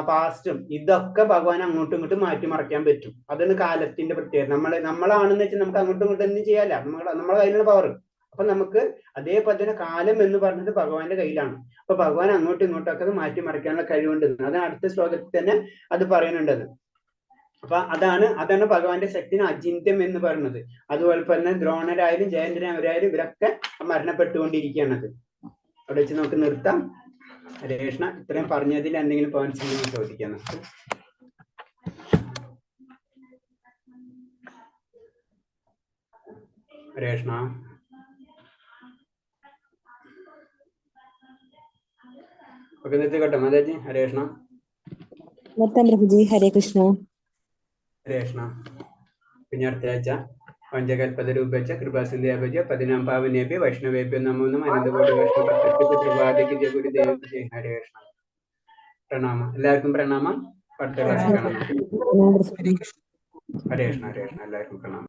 പാസ്റ്റും ഇതൊക്കെ ഭഗവാൻ അങ്ങോട്ടും ഇങ്ങോട്ടും മാറ്റിമറിക്കാൻ പറ്റും. അതാണ് കാലത്തിന്റെ പ്രത്യേകത. നമ്മളാണെന്ന് വെച്ചാൽ നമുക്ക് അങ്ങോട്ടും ഇങ്ങോട്ടും ഒന്നും ചെയ്യാല്ല, നമ്മളെ കയ്യിലുള്ള പവർ. അപ്പൊ നമുക്ക് അതേപോലെ തന്നെ കാലം എന്ന് പറഞ്ഞത് ഭഗവാന്റെ കയ്യിലാണ്. അപ്പൊ ഭഗവാൻ അങ്ങോട്ടും ഇങ്ങോട്ടും ഒക്കെ അത് മാറ്റിമറിക്കാനുള്ള കഴിവുണ്ട്. അതാണ് അടുത്ത ശ്ലോകത്തിൽ തന്നെ അത് പറയുന്നുണ്ടത്. അപ്പൊ അതാണ് ഭഗവാന്റെ ശക്തിന് അചിന്ത്യം എന്ന് പറയുന്നത്. അതുപോലെ തന്നെ ദ്രോണരായാലും ജയന്ദ്രനായാലും ഇവരൊക്കെ മരണപ്പെട്ടുകൊണ്ടിരിക്കുകയാണത്. അവിടെ വെച്ച് നമുക്ക് നിർത്താം. ഹരേ കൃഷ്ണ. ഇത്രയും പറഞ്ഞതിൽ എന്തെങ്കിലും പോയിന്റ്സ് ഉണ്ടെങ്കിൽ ചോദിക്കാം. ഹരേ കൃഷ്ണ. ഓക്കെ, നിർത്തിക്കോട്ടെ മാതാജി. ഹരേ കൃഷ്ണ. പ്രഭുജി. ഹരേ കൃഷ്ണ. ഹരേ കൃഷ്ണ. പിന്നെ അടുത്ത ആഴ്ച പഞ്ചകൽപതരൂപേച്ച കൃപാസിന്ധ്യാഭജ പതിനാം പാവനേഭ്യ വൈഷ്ണവേഭ്യ നമോ നമഃ അനന്തകോടി വൈഷ്ണവ. ഹരേ കൃഷ്ണ. പ്രണാമം. എല്ലാവർക്കും പ്രണാമം. അടുത്ത ക്ലാസ്സിൽ കാണാം. ഹരേ കൃഷ്ണ. ഹരേ കൃഷ്ണ. ഹരേ കൃഷ്ണ. എല്ലാവർക്കും പ്രണാമം.